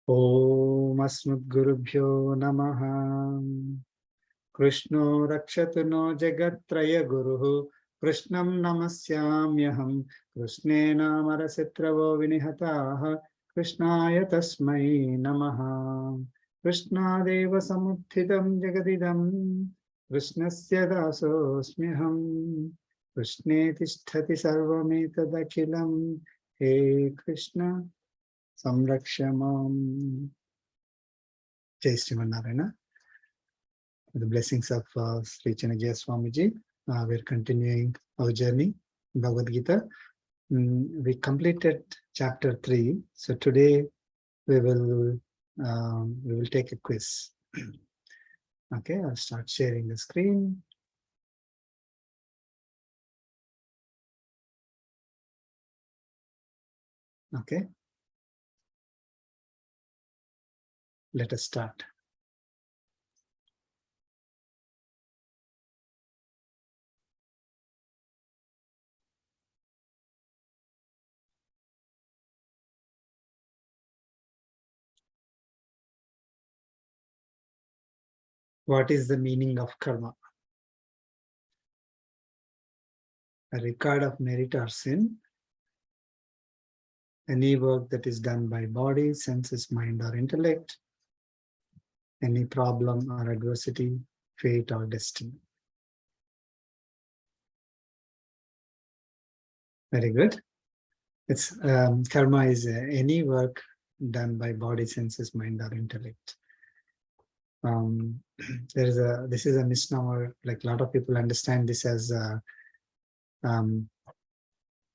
Om Asmad-Gurubhyo Namaha. Krishno Rakshatu no Jagatraya Guruhu. Krishnam Namasyamyaham. Krishnena Marasitravo Vinihataha. Krishnaya Tasmai Namaha. Krishna Deva Samutthidam Jagadidam. Krishnasya Dasosmyaham. Krishne Tisthati Sarvametadakilam. He Krishna Samrakshamam. Jai Srimanarayana. With the blessings of Sri Chinna Swamiji, we're continuing our journey in Bhagavad Gita. We completed chapter 3, so today we will take a quiz. Okay, I'll start sharing the screen. Okay, let us start. What is the meaning of karma? A record of merit or sin. Any work that is done by body, senses, mind, or intellect. Any problem or adversity, fate or destiny. Very good. It's karma is any work done by body, senses, mind, or intellect. This is a misnomer. Like a lot of people understand this as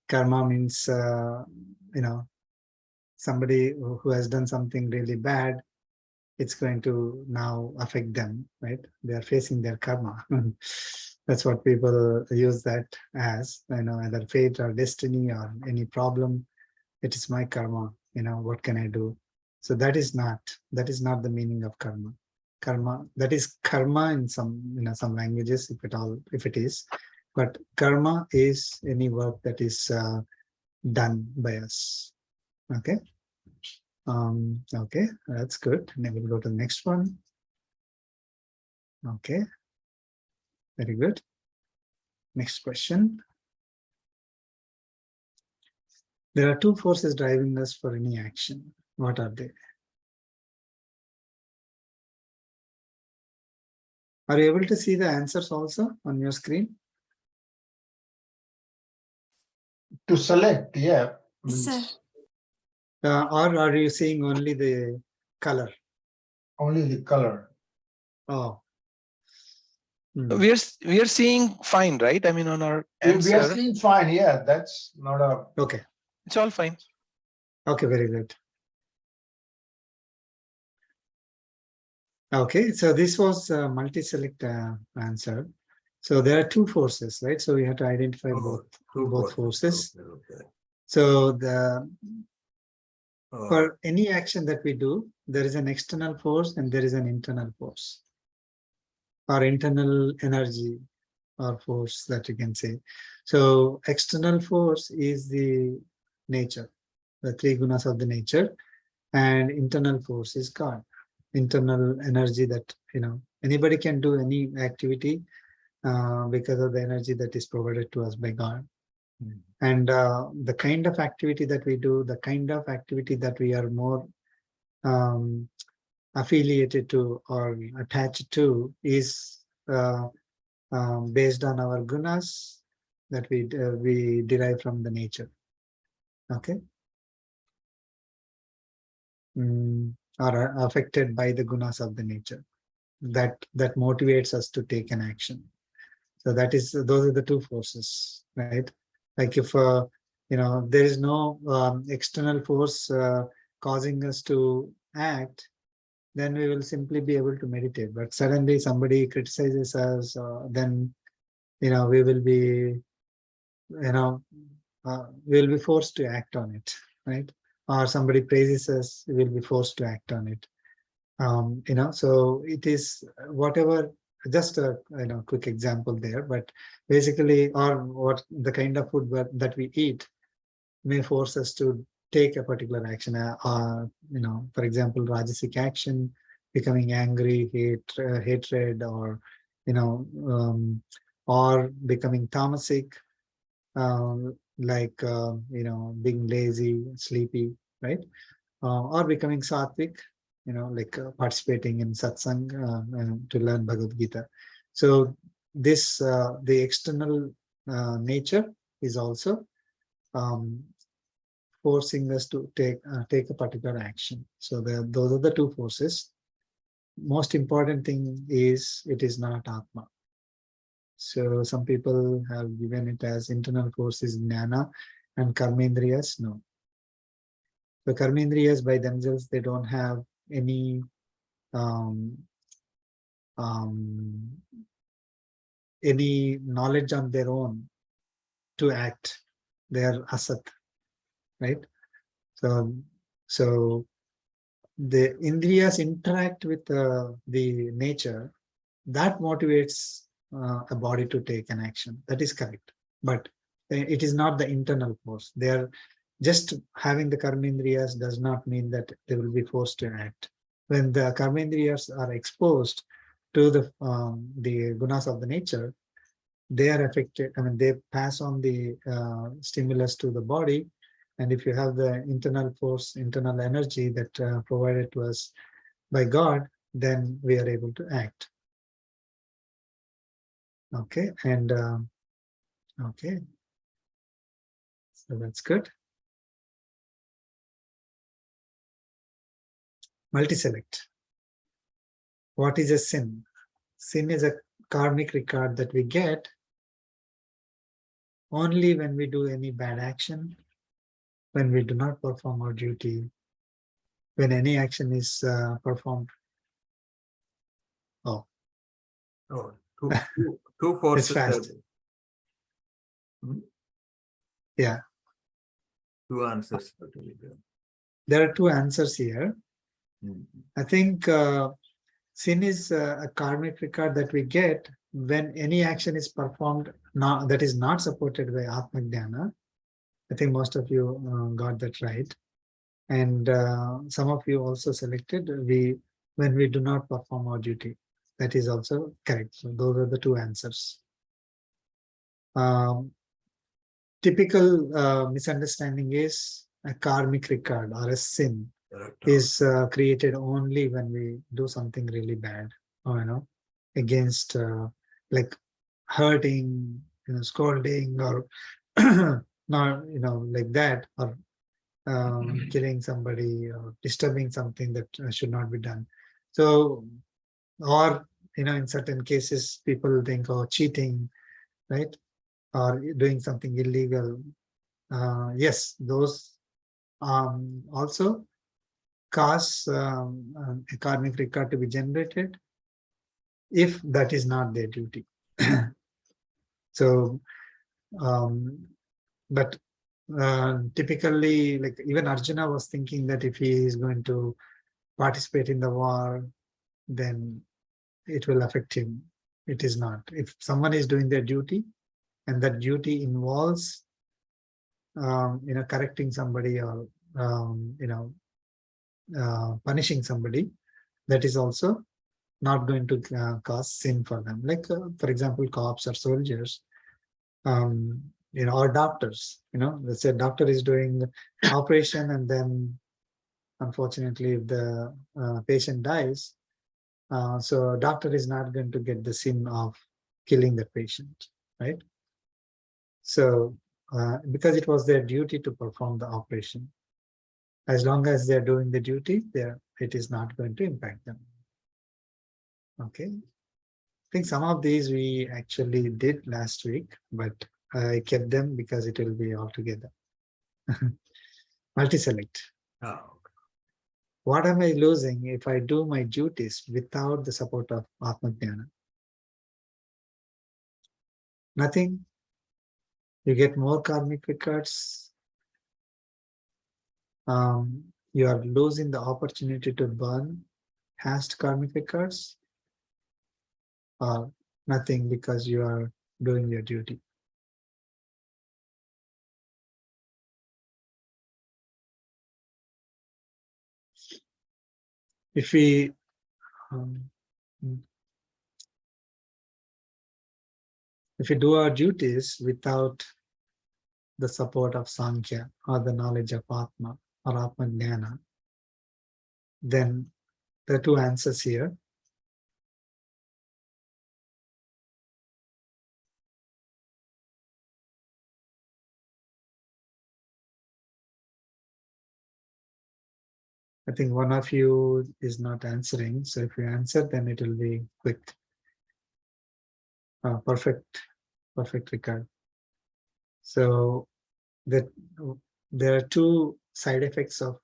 karma means somebody who has done something really bad. It's going to now affect them, right? They are facing their karma. That's what people use that as, either fate or destiny or any problem. It is my karma. What can I do? So that is not the meaning of karma. Karma, that is karma in some languages, if it is, but karma is any work that is done by us. Okay. Okay, that's good. And then we'll go to the next one. Okay, very good. Next question. There are two forces driving us for any action. What are they? Are you able to see the answers also on your screen? To select, yeah. Sir. Or are you seeing only the color? Only the color. Oh. We are seeing fine, right? I mean, on our answer. We are seeing fine, yeah. That's not a... Okay. It's all fine. Okay, very good. Okay, so this was a multi-select answer. So there are two forces, right? So we have to identify both forces. Okay. So for any action that we do, there is an external force and there is an internal force, or internal energy or force that you can say. So external force is the nature, the three gunas of the nature, and internal force is God. Internal energy that, anybody can do any activity because of the energy that is provided to us by God. And the kind of activity that we do, the kind of activity that we are more affiliated to or attached to is based on our gunas that we derive from the nature. Okay. Or are affected by the gunas of the nature that motivates us to take an action. So those are the two forces, right? Like if there is no external force causing us to act, then we will simply be able to meditate. But suddenly somebody criticizes us, then we will be we'll be forced to act on it, right? Or somebody praises us, we'll be forced to act on it. So it is whatever. Just a quick example there, but basically, or what the kind of food that we eat may force us to take a particular action. For example, rajasic action, becoming angry, hatred, or or becoming tamasic, like being lazy, sleepy, right? Or becoming sattvic, like participating in satsang to learn Bhagavad Gita. So this the external nature is also um, forcing us to take a particular action. So those are the two forces. Most important thing is it is not Atma. So some people have given it as internal forces jnana and karmendriyas. No. The karmendriyas by themselves, they don't have any um, um, any knowledge on their own to act. They are asat, right? So the indriyas interact with the nature, that motivates a body to take an action. That is correct. But it is not the internal force. They are just having the karmendriyas does not mean that they will be forced to act. When the karmendriyas are exposed to the gunas of the nature, they are affected. I mean, they pass on the stimulus to the body. And if you have the internal force, internal energy that provided to us by God, then we are able to act. Okay, and okay, so that's good. Multi-select. What is a sin? Sin is a karmic record that we get only when we do any bad action, when we do not perform our duty, when any action is performed. Oh, Oh, two forces. it's fast. Hmm? Yeah. Two answers. To be there. There are two answers here. I think sin is a karmic record that we get when any action is performed that is not supported by Atma Jnana. I think most of you got that right. And some of you also selected when we do not perform our duty. That is also correct. So those are the two answers. Typical misunderstanding is a karmic record or a sin is created only when we do something really bad, or against like hurting, scolding, or not, like that, or killing somebody or disturbing something that should not be done. So, or in certain cases, people think, oh, cheating, right, or doing something illegal. Yes, those also cause a karmic record to be generated if that is not their duty. So, but typically, like even Arjuna was thinking that if he is going to participate in the war, then it will affect him. It is not. If someone is doing their duty and that duty involves correcting somebody or punishing somebody, that is also not going to cause sin for them. Like for example, cops or soldiers, or doctors. Let's say a doctor is doing operation, and then unfortunately, if the patient dies, so doctor is not going to get the sin of killing the patient, right? So because it was their duty to perform the operation, as long as they're doing the duty, it is not going to impact them. Okay. I think some of these we actually did last week, but I kept them because it will be all together. Multi-select. Oh, What am I losing if I do my duties without the support of Atma Jnana? Nothing. You get more karmic records. You are losing the opportunity to burn past karmic records, or nothing because you are doing your duty. if we um, if we do our duties without the support of Sankhya or the knowledge of Atma or Atma Jnana, then there are two answers here. I think one of you is not answering. So if you answer, then it will be quick. Perfect record. So that there are two side effects of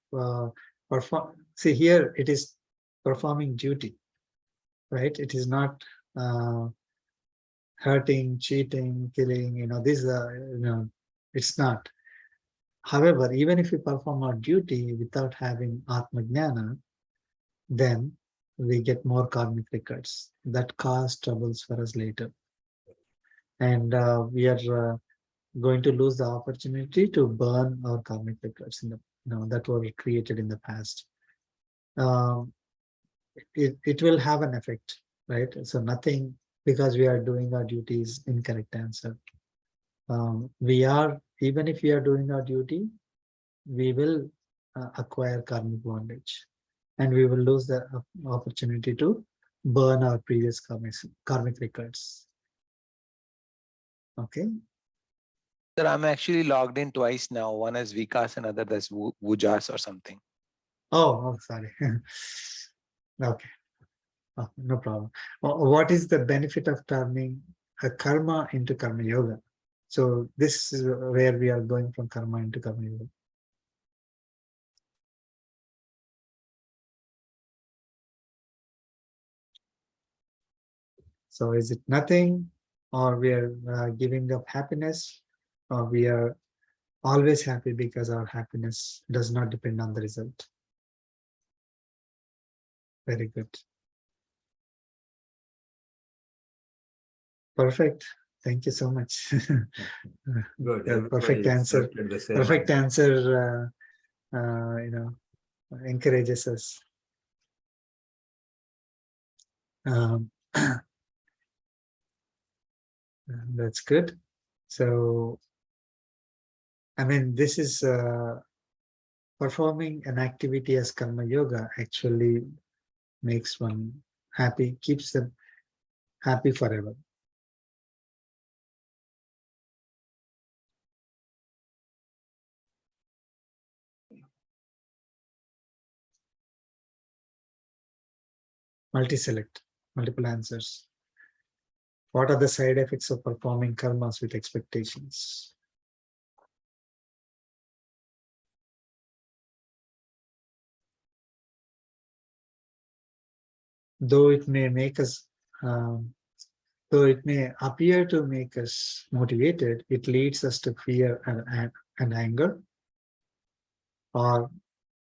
perform. See here, it is performing duty, right? It is not hurting, cheating, killing. These are it's not. However, even if we perform our duty without having Atma Jnana, then we get more karmic records that cause troubles for us later. And we are going to lose the opportunity to burn our karmic records that were created in the past. It will have an effect, right? So nothing, because we are doing our duties, incorrect answer. Even if we are doing our duty, we will acquire karmic bondage, and we will lose the opportunity to burn our previous karmic records. Okay. Sir, I'm actually logged in twice now. One as Vikas and other as Vujas or something. Oh, sorry. Okay. Oh, no problem. What is the benefit of turning a karma into karma yoga? So this is where we are going from karma into karma yoga. So is it nothing, or we are giving up happiness, or we are always happy because our happiness does not depend on the result? Very good. Perfect. Thank you so much. Good. Yeah, perfect Everybody answer. accepted the same Perfect answer. answer. Encourages us. That's good. So, I mean, this is performing an activity as karma yoga actually makes one happy, keeps them happy forever. Multi-select, multiple answers. What are the side effects of performing karmas with expectations? Though it may make us, though it may appear to make us motivated, it leads us to fear and anger, or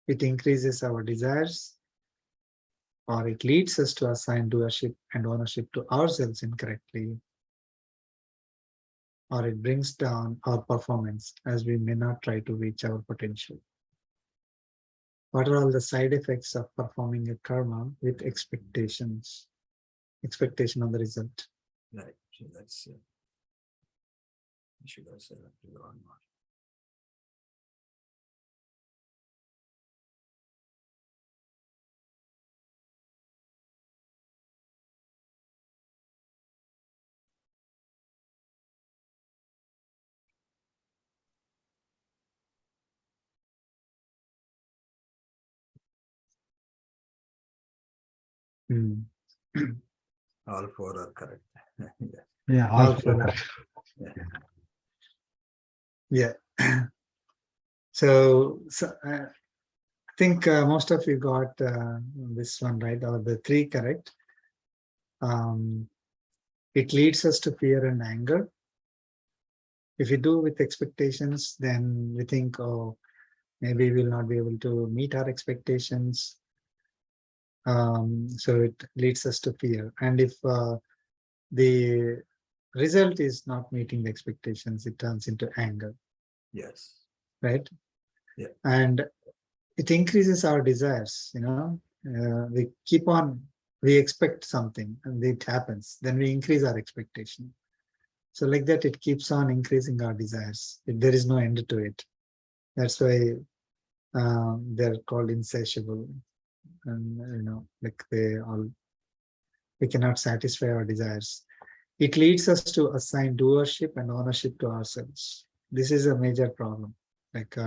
it increases our desires, or it leads us to assign doership and ownership to ourselves incorrectly, or it brings down our performance as we may not try to reach our potential. What are all the side effects of performing a karma with expectations? Expectation of the result. Right. So that's should I say that to you or not? Hmm. All four are correct. Yeah. Yeah, All all four. Yeah. Yeah. So I think most of you got this one right, or the three correct. It leads us to fear and anger. If we do with expectations, then we think, oh, maybe we'll not be able to meet our expectations. So it leads us to fear. And if the result is not meeting the expectations, it turns into anger, Yes. right? Yeah. And it increases our desires, we keep on, we expect something and it happens, then we increase our expectation. So like that, it keeps on increasing our desires. There is no end to it. That's why they're called insatiable. And like we cannot satisfy our desires. It leads us to assign doership and ownership to ourselves. This is a major problem. Like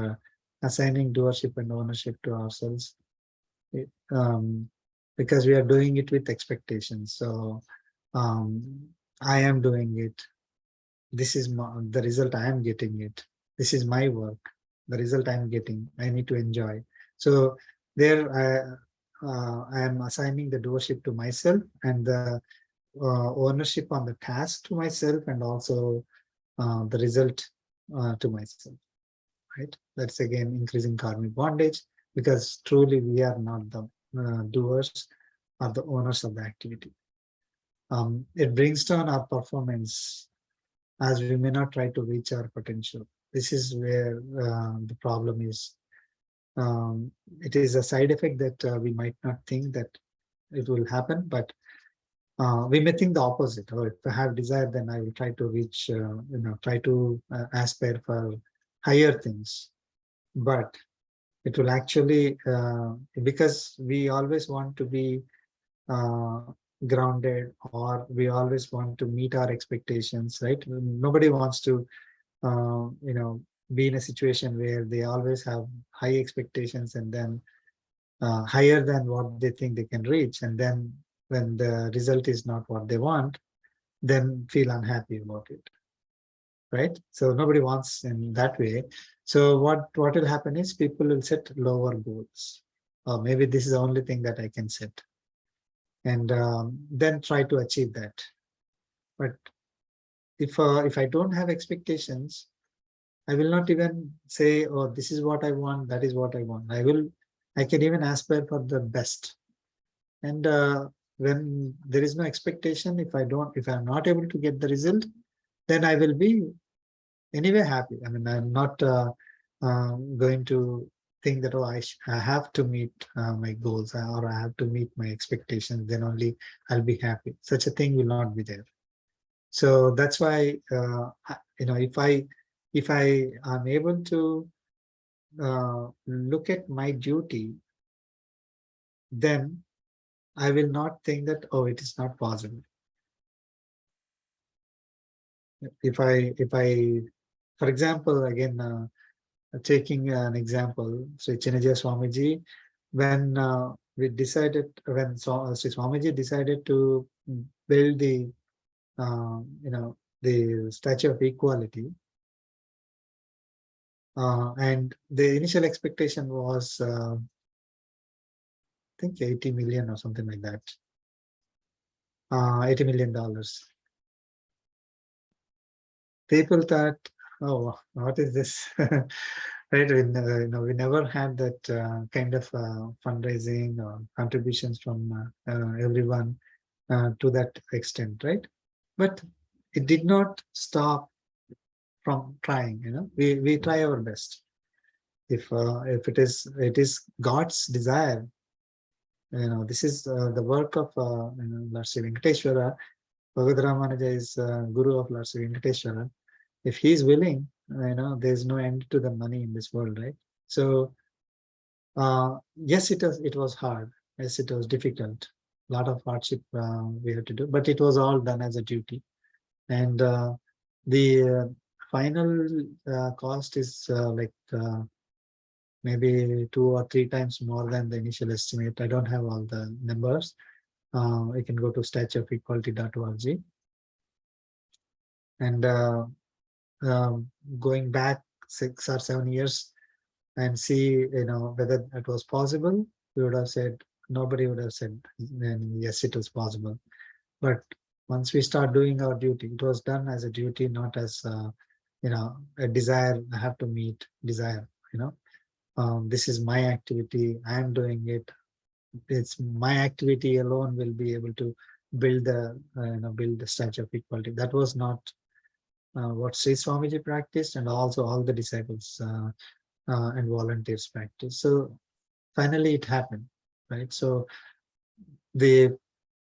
assigning doership and ownership to ourselves, because we are doing it with expectations. So I am doing it. This is the result I am getting it. This is my work. The result I am getting, I need to enjoy. So there I am assigning the doership to myself and the ownership on the task to myself, and also the result to myself, right? That's again increasing karmic bondage, because truly we are not the doers or the owners of the activity. It brings down our performance, as we may not try to reach our potential. This is where the problem is. It is a side effect that we might not think that it will happen, but we may think the opposite. Or if I have desire, then I will try to reach, try to aspire for higher things. But it will actually, because we always want to be grounded, or we always want to meet our expectations, right? Nobody wants to, be in a situation where they always have high expectations, and then higher than what they think they can reach. And then when the result is not what they want, then feel unhappy about it, right? So nobody wants in that way. So what will happen is people will set lower goals. Or maybe this is the only thing that I can set. And then try to achieve that. But if I don't have expectations, I will not even say, oh, this is what I want, that is what I want. I can even aspire for the best. And when there is no expectation, if I'm not able to get the result, then I will be anyway happy. I mean, I'm not going to think that, oh, I have to meet my goals, or I have to meet my expectations, then only I'll be happy. Such a thing will not be there. So that's why, if I am able to look at my duty, then I will not think that, oh, it is not possible. If I, for example, again, taking an example, so Chinna Swamiji, when Sri Swamiji decided to build the, the Statue of Equality, and the initial expectation was, I think 80 million or something like that, $80 million. People thought, oh, what is this? Right? We never had that kind of fundraising or contributions from everyone to that extent, right? But it did not stop from trying. We try our best. If it is God's desire, this is the work of Lord Sri Venkateshwara. Bhagavad Ramanujadasa is Guru of Lord Sri Venkateshwara. If he is willing, there's no end to the money in this world, right? So yes, it was hard. Yes, it was difficult. A lot of hardship we had to do, but it was all done as a duty. And the final cost is like maybe 2 or 3 times more than the initial estimate. I don't have all the numbers. You can go to statueofequality.org. And going back 6 or 7 years and see, whether it was possible, we would have said, nobody would have said, yes, it was possible. But once we start doing our duty, it was done as a duty, not as a desire. I have to meet desire. This is my activity. I am doing it. It's my activity alone will be able to build the Statue of Equality. That was not what Sri Swamiji practiced, and also all the disciples and volunteers practiced. So finally, it happened. right? So the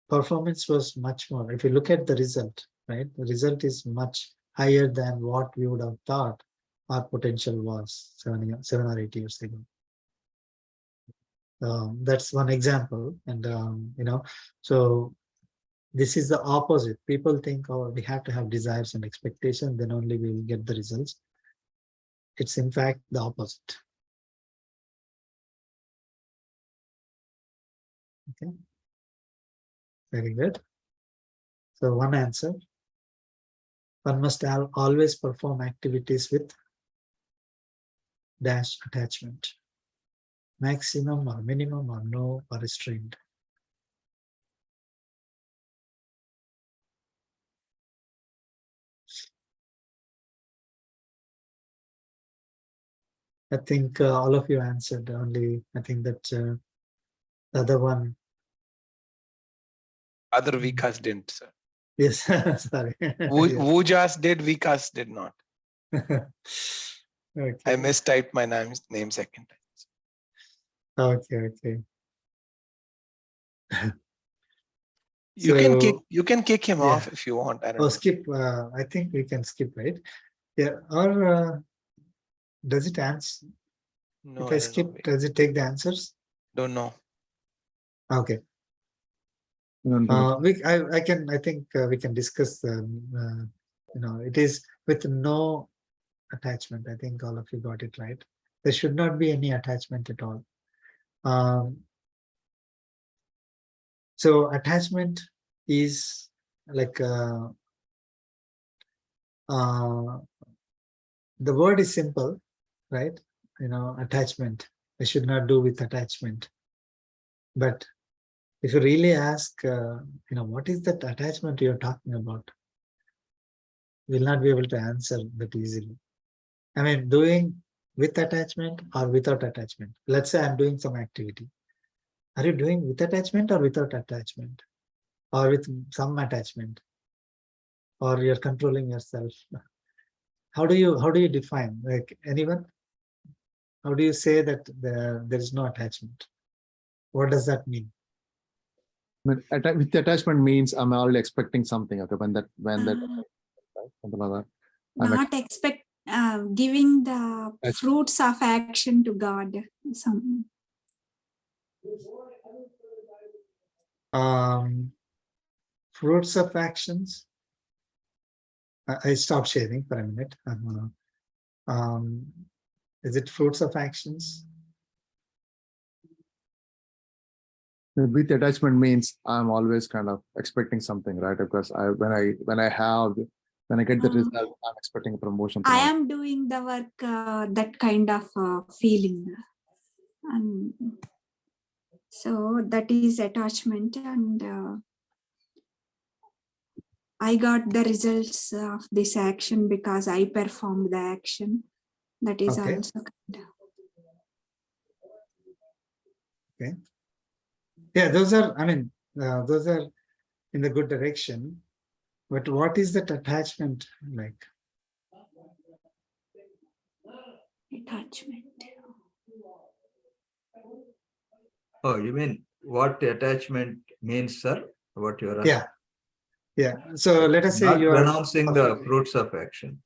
performance was much more. If you look at the result, right, the result is much higher than what we would have thought our potential was 7 or 8 years ago. That's one example, and so this is the opposite. People think, oh, we have to have desires and expectations, then only we will get the results. It's in fact the opposite. Okay, very good. So one answer: one must always perform activities with dash attachment, maximum or minimum or no or restraint. I think all of you answered. Only I think that the other one. Other Vikas didn't, sir. Yes, sorry. Yes. Vujas did, Vikas did not. I Okay. mistyped my name second time. Okay. You can kick him yeah. off if you want. I don't know. Skip. I think we can skip, right? Yeah. Or does it answer? No, If I I don't skip, know. does it take the answers? Don't know. Okay. I think we can discuss. It is with no attachment. I think all of you got it right. There should not be any attachment at all. So attachment is like the word is simple, right? Attachment. I should not do with attachment. But if you really ask, what is that attachment you're talking about? We'll not be able to answer that easily. I mean, doing with attachment or without attachment. Let's say I'm doing some activity. Are you doing with attachment or without attachment? Or with some attachment? Or you're controlling yourself? How do you define? Like anyone? How do you say that there is no attachment? What does that mean? With attachment means I'm already expecting something. Okay, when that something like that. Not expect giving the That's- fruits of action to God. Some Fruits of actions. I stop sharing for a minute. Is it fruits of actions? With attachment means I'm always kind of expecting something, right? Because when I get the result, I'm expecting a promotion. I am doing the work, that kind of feeling, and so that is attachment, and I got the results of this action because I performed the action. That is Okay. also kind of. Okay. Yeah, those are in the good direction. But what is that attachment like? Attachment. Oh, you mean what attachment means, sir? What you're asking? Yeah. So let us say Not you are pronouncing the fruits of action.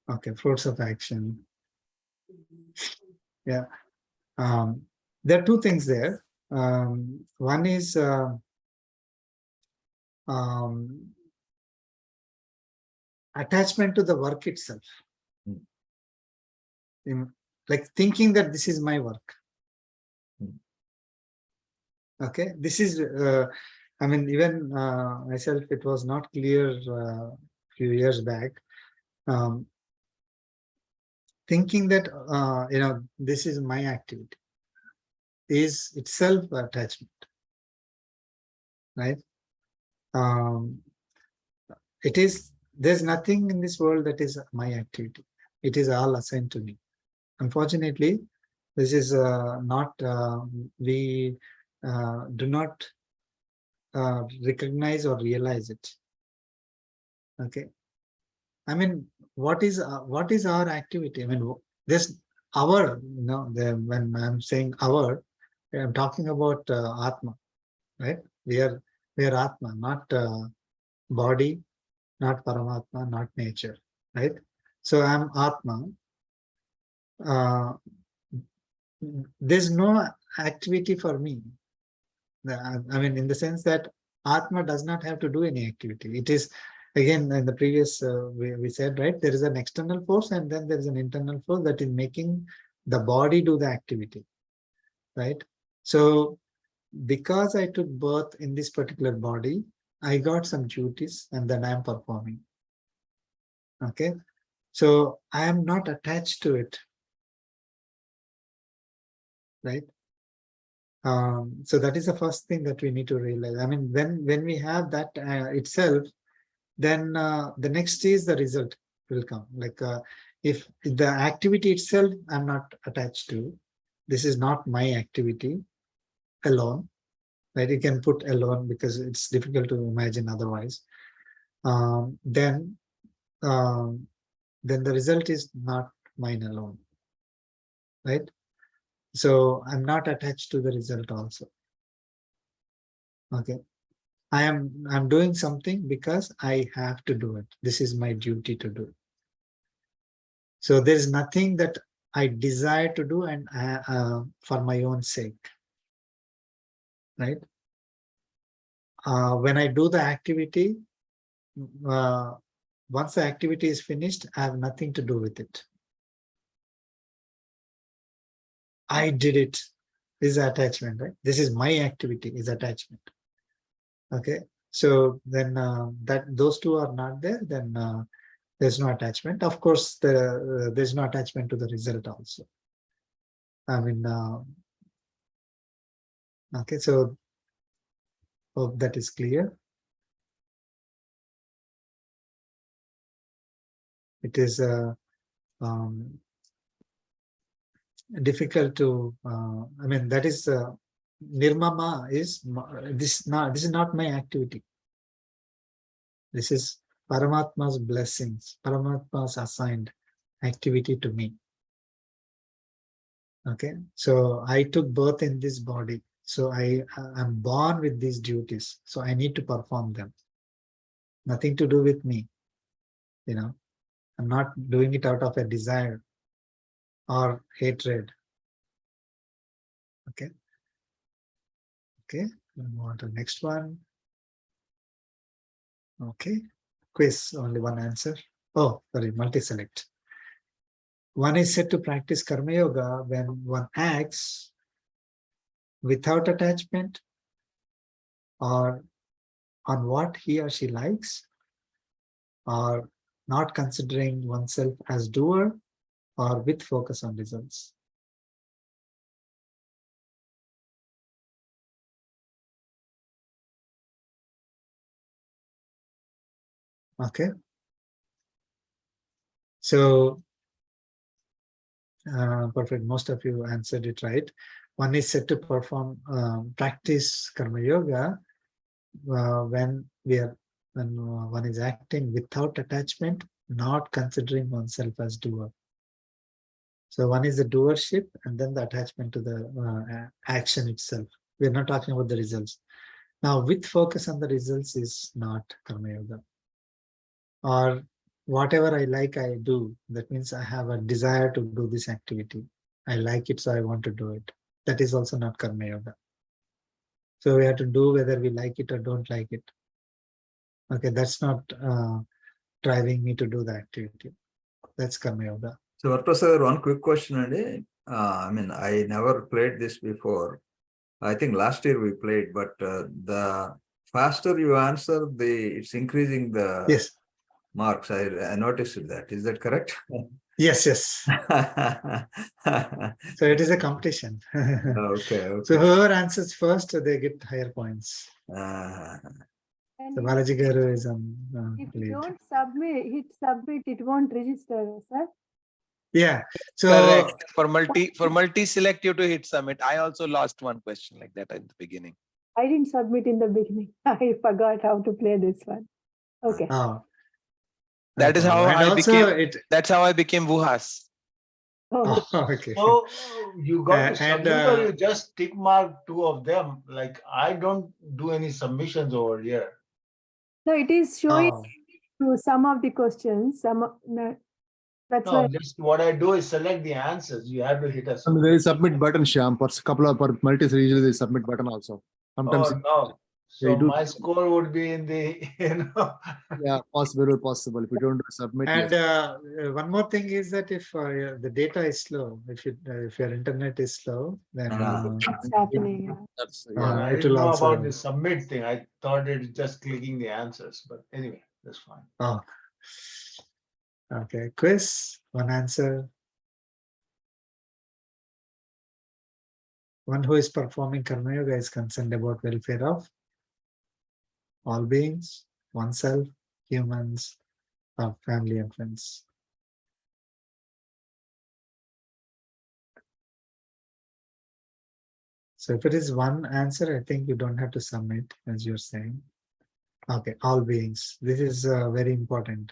okay. Fruits of action. Yeah. There are two things there. One is attachment to the work itself. Like thinking that this is my work. Okay, this is even myself, it was not clear a few years back. Thinking that this is my activity is itself attachment, right? There's nothing in this world that is my activity. It is all assigned to me. Unfortunately, this is not, we do not recognize or realize it. Okay. I mean, what is our activity? I mean, this our, when I'm saying our, I'm talking about Atma, right? We are Atma, not body, not Paramatma, not nature, right? So I'm Atma. There's no activity for me. I mean, in the sense that Atma does not have to do any activity. It is, again, in the previous, we said, right, there is an external force and then there is an internal force that is making the body do the activity, right? So because I took birth in this particular body, I got some duties and then I am performing. Okay. So I am not attached to it, right? So that is the first thing that we need to realize. I mean, when we have that itself, then the next is the result will come. Like if the activity itself I'm not attached to, this is not my activity alone, right? You can put alone because it's difficult to imagine otherwise. Then the result is not mine alone, right? So I'm not attached to the result also. Okay. I'm doing something because I have to do it. This is my duty to do. So there's nothing that I desire to do and for my own sake, right? When I do the activity, once the activity is finished, I have nothing to do with it. I did it. This is attachment, right? This is my activity, is attachment. Okay. So then that those two are not there, then there's no attachment. Of course, there's no attachment to the result also. I mean, okay, so hope that is clear. It is difficult to, I mean, that is nirmama is this is not my activity. This is Paramatma's blessings, Paramatma's assigned activity to me. Okay, so I took birth in this body. So I'm born with these duties. So I need to perform them. Nothing to do with me. You know, I'm not doing it out of a desire or hatred. Okay. Okay, we'll move on to the next one. Okay, quiz, only one answer. Oh, sorry, multi-select. One is said to practice Karma Yoga when one acts without attachment or on what he or she likes, or not considering oneself as doer, or with focus on results. Okay. So, perfect. Most of you answered it right. One is said to perform, practice Karma Yoga when one is acting without attachment, not considering oneself as doer. So one is the doership and then the attachment to the action itself. We're not talking about the results. Now, with focus on the results is not Karma Yoga. Or whatever I like, I do. That means I have a desire to do this activity. I like it, so I want to do it. That is also not Karma Yoga. So we have to do whether we like it or don't like it. Okay, that's not driving me to do the activity. That's Karma Yoga. So, Varaprasad, one quick question, and I mean, I never played this before. I think last year we played, but the faster you answer, it's increasing the Yes. marks. I noticed that. Is that correct? Yes, yes. So it is a competition. Okay. So whoever answers first, they get higher points. And So Balaji Garu is on if you lead. don't hit submit, it won't register, sir. Yeah. So Correct. For multi-select, you to hit submit. I also lost one question like that in the beginning. I didn't submit in the beginning. I forgot how to play this one. Okay. oh, That is how and I also became. That's how I became Wuhas. Oh, Okay. So you got to And, submit or you just tick mark 2 of them? Like I don't do any submissions over here. no, it is showing oh, to some of the questions. That's No, why. just what I do is select the answers. You have to hit a And submit. there is submit button, Shyam. For a couple of multis, usually there is submit button also. Sometimes Oh no. they So do. my score would be in the, Yeah, possible. If you don't do submit, yes. and one more thing is that if the data is slow, if your internet is slow, then It's happening. Yeah. That's I it didn't will know also. about the submit thing. I thought it's just clicking the answers, but anyway, that's fine. Oh, okay. Quiz, one answer. One who is performing Karma Yoga is concerned about welfare of all beings, oneself, humans, family and friends. So if it is one answer, I think you don't have to submit, as you're saying. Okay, all beings. This is very important.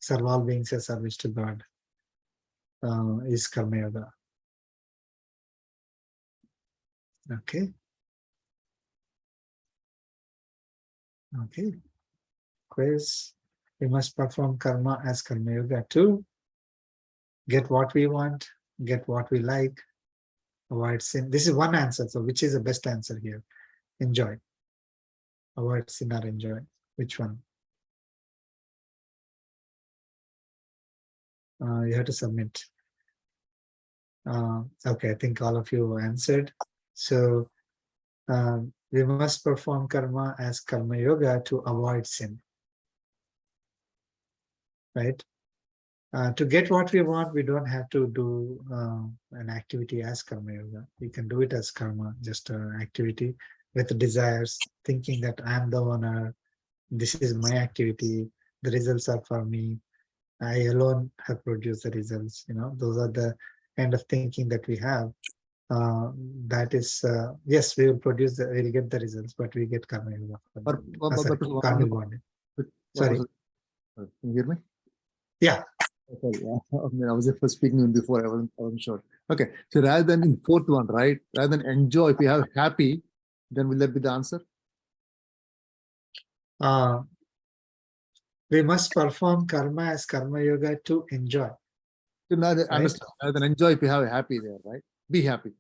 Serve all beings as service to God is Karma Yoga. Okay. Okay. Quiz. We must perform karma as Karma Yoga to get what we want, get what we like, avoid sin. This is one answer. So which is the best answer here? Enjoy. Avoid sin or enjoy. Which one? You have to submit. Okay, I think all of you answered. So we must perform karma as Karma Yoga to avoid sin. Right? To get what we want, we don't have to do an activity as Karma Yoga. We can do it as karma, just an activity with desires, thinking that I'm the owner, this is my activity, the results are for me, I alone have produced the results. Those are the kind of thinking that we have. That is, yes, we will we'll get the results, but we get Karma Yoga for that. Karmic bonding. Sorry. Can you hear me? Yeah. Sorry, I was just speaking before. I wasn't sure. Okay, so rather than in fourth one, right? Rather than enjoy, if you have happy, then will that be the answer? We must perform karma as Karma Yoga to enjoy. So now Right. understand. Rather than enjoy, if you have happy there, right? Be happy.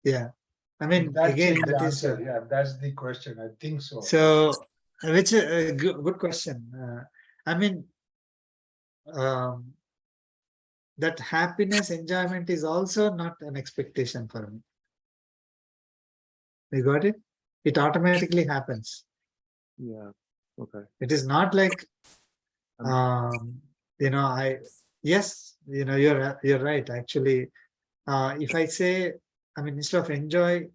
Yeah. I mean, That again, changed that the is. answer. Yeah, that's the question. I think so. So, which good question. I mean, that happiness, enjoyment is also not an expectation for me. You got it? It automatically happens. Yeah. Okay. It is not like, yes, you're right. Actually, if I say, I mean, instead of enjoy,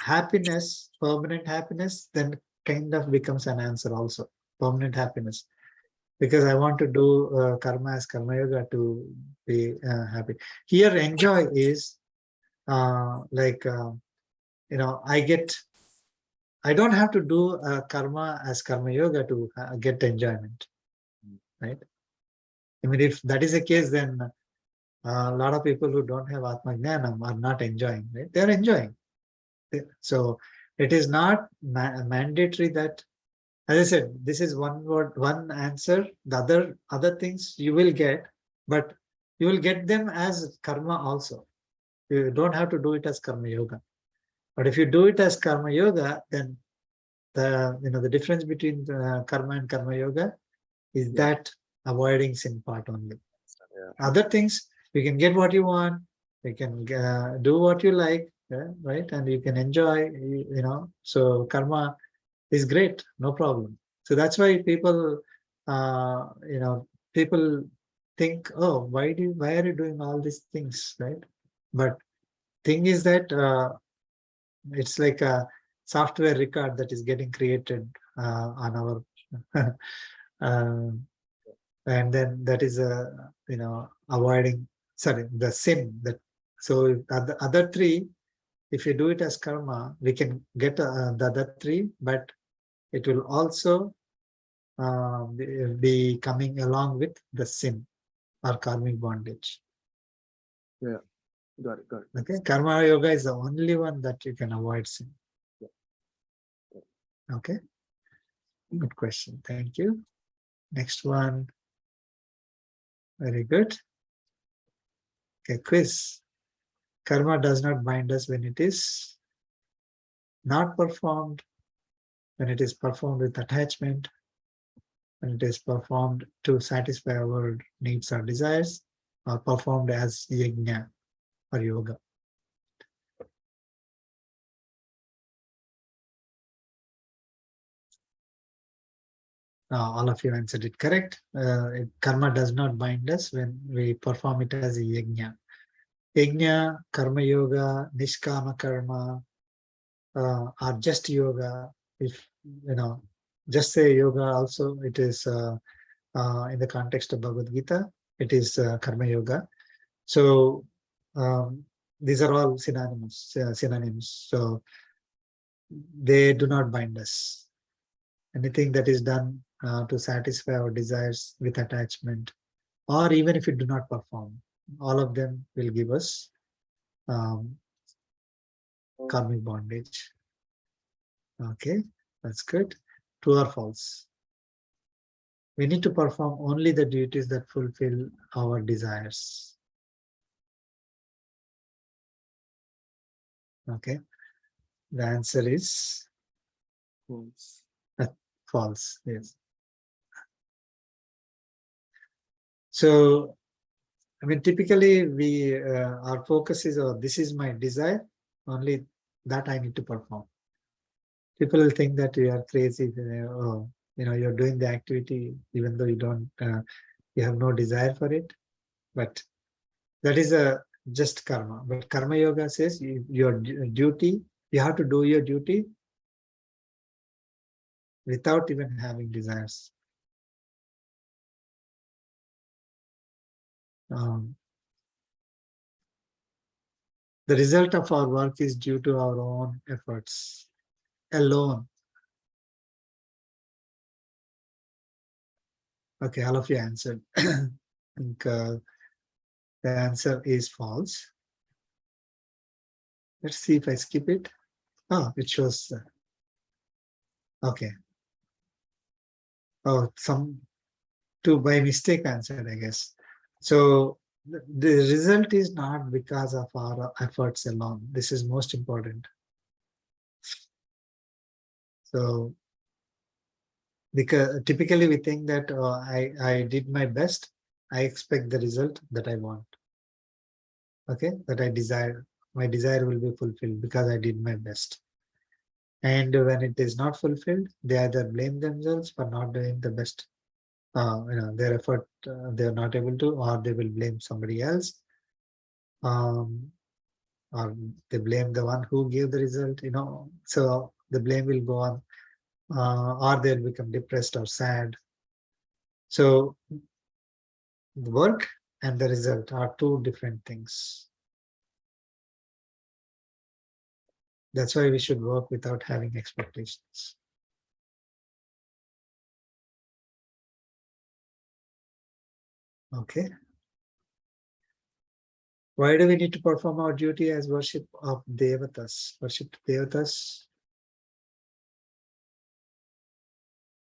happiness, permanent happiness, then kind of becomes an answer also. Permanent happiness. Because I want to do karma as Karma Yoga to be happy. Here, enjoy is I don't have to do karma as Karma Yoga to get enjoyment, right? I mean, if that is the case, then a lot of people who don't have Atma Jnanam are not enjoying, right? They're enjoying. So it is not mandatory that, as I said, this is one word, one answer. The other things you will get, but you will get them as karma also. You don't have to do it as Karma Yoga. But if you do it as Karma Yoga, then the difference between karma and Karma Yoga is that avoiding sin part only. Yeah. Other things, you can get what you want, you can do what you like, right? And you can enjoy, so karma is great, no problem. So that's why people, people think, oh, why are you doing all these things, right? But thing is that it's like a software record that is getting created on our and then that is avoiding the sin. That so the other three, if you do it as karma, we can get the other three, but it will also be coming along with the sin or karmic bondage. Yeah, got it, got it. Okay, karma yoga is the only one that you can avoid sin. Okay, good question. Thank you. Next one. Very good. Okay, quiz. Karma does not bind us when it is not performed, when it is performed with attachment, when it is performed to satisfy our needs or desires, or performed as yajna or yoga. All of you answered it correct. Karma does not bind us when we perform it as a yajna. Yajna, karma yoga, nishkama karma, or just yoga. If you know, just say yoga also, it is in the context of Bhagavad Gita, it is karma yoga. So these are all synonyms. So they do not bind us. Anything that is done to satisfy our desires with attachment, or even if it do not perform, all of them will give us karmic bondage. Okay, that's good. True or false? We need to perform only the duties that fulfill our desires. Okay, the answer is False. false. Yes. So, I mean, typically we our focus is, oh, this is my desire, only that I need to perform. People will think that you are crazy. Oh, you're doing the activity even though you don't, you have no desire for it. But that is a just karma. But karma yoga says your duty, you have to do your duty without even having desires. The result of our work is due to our own efforts alone. Okay, all of you answered. I think the answer is false. Let's see if I skip it. Oh, it shows. Okay. Oh, some two by mistake answered, I guess. So the result is not because of our efforts alone. This is most important. So because typically we think that I did my best, I expect the result that I want. Okay, that I desire. My desire will be fulfilled because I did my best. And when it is not fulfilled, they either blame themselves for not doing the best. Their effort, they are not able to, or they will blame somebody else. Or they blame the one who gave the result, so the blame will go on, or they'll become depressed or sad. So the work and the result are two different things. That's why we should work without having expectations. Okay. Why do we need to perform our duty as worship of devatas? Worship devatas?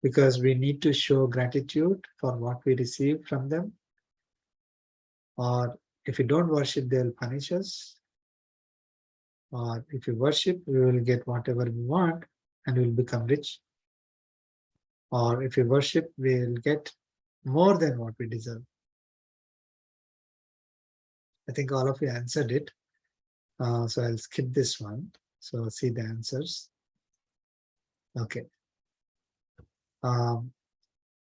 Because we need to show gratitude for what we receive from them. Or if we don't worship, they'll punish us. Or if we worship, we will get whatever we want and we'll become rich. Or if we worship, we'll get more than what we deserve. I think all of you answered it. So I'll skip this one. So see the answers. Okay.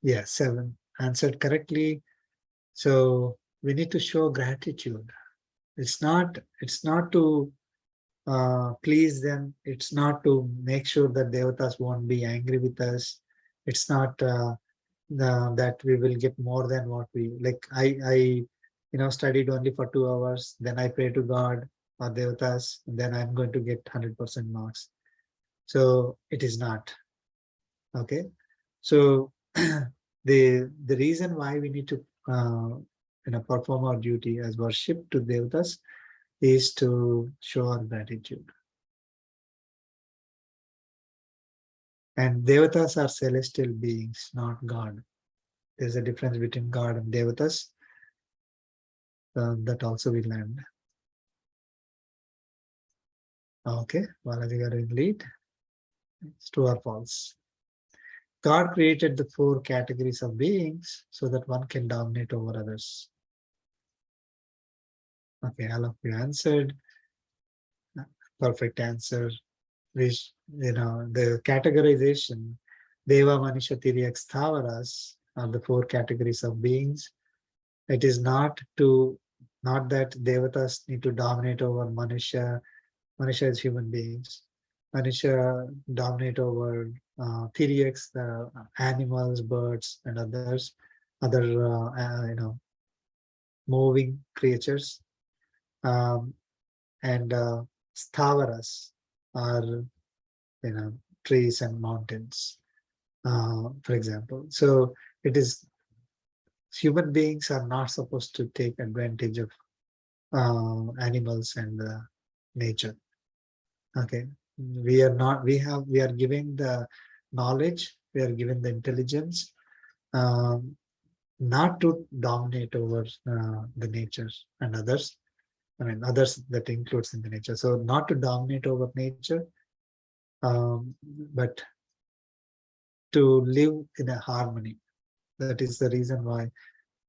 Yeah, 7 answered correctly. So we need to show gratitude. It's not to please them. It's not to make sure that devatas won't be angry with us. It's not that we will get more than what we like. I studied only for 2 hours, then I pray to God or devatas, and then I'm going to get 100% marks. So it is not. Okay. So the reason why we need to perform our duty as worship to devatas is to show our gratitude. And devatas are celestial beings, not God. There's a difference between God and devatas. That also we learned. Okay, Balaji Garu in lead. It's true or false? God created the 4 categories of beings so that one can dominate over others. Okay, all of you answered. Perfect answer. Which, the categorization, Deva, Manisha, Tiryak, Sthavaras are the 4 categories of beings. It is not that devatas need to dominate over Manisha. Manisha is human beings. Manisha dominate over Tiryaks, the animals, birds, and other moving creatures. And Sthavaras are trees and mountains, for example. So it is human beings are not supposed to take advantage of animals and nature. Okay, we are giving the knowledge, we are given the intelligence, not to dominate over the nature and others. I mean, others that includes in the nature. So not to dominate over nature, but to live in a harmony. That is the reason why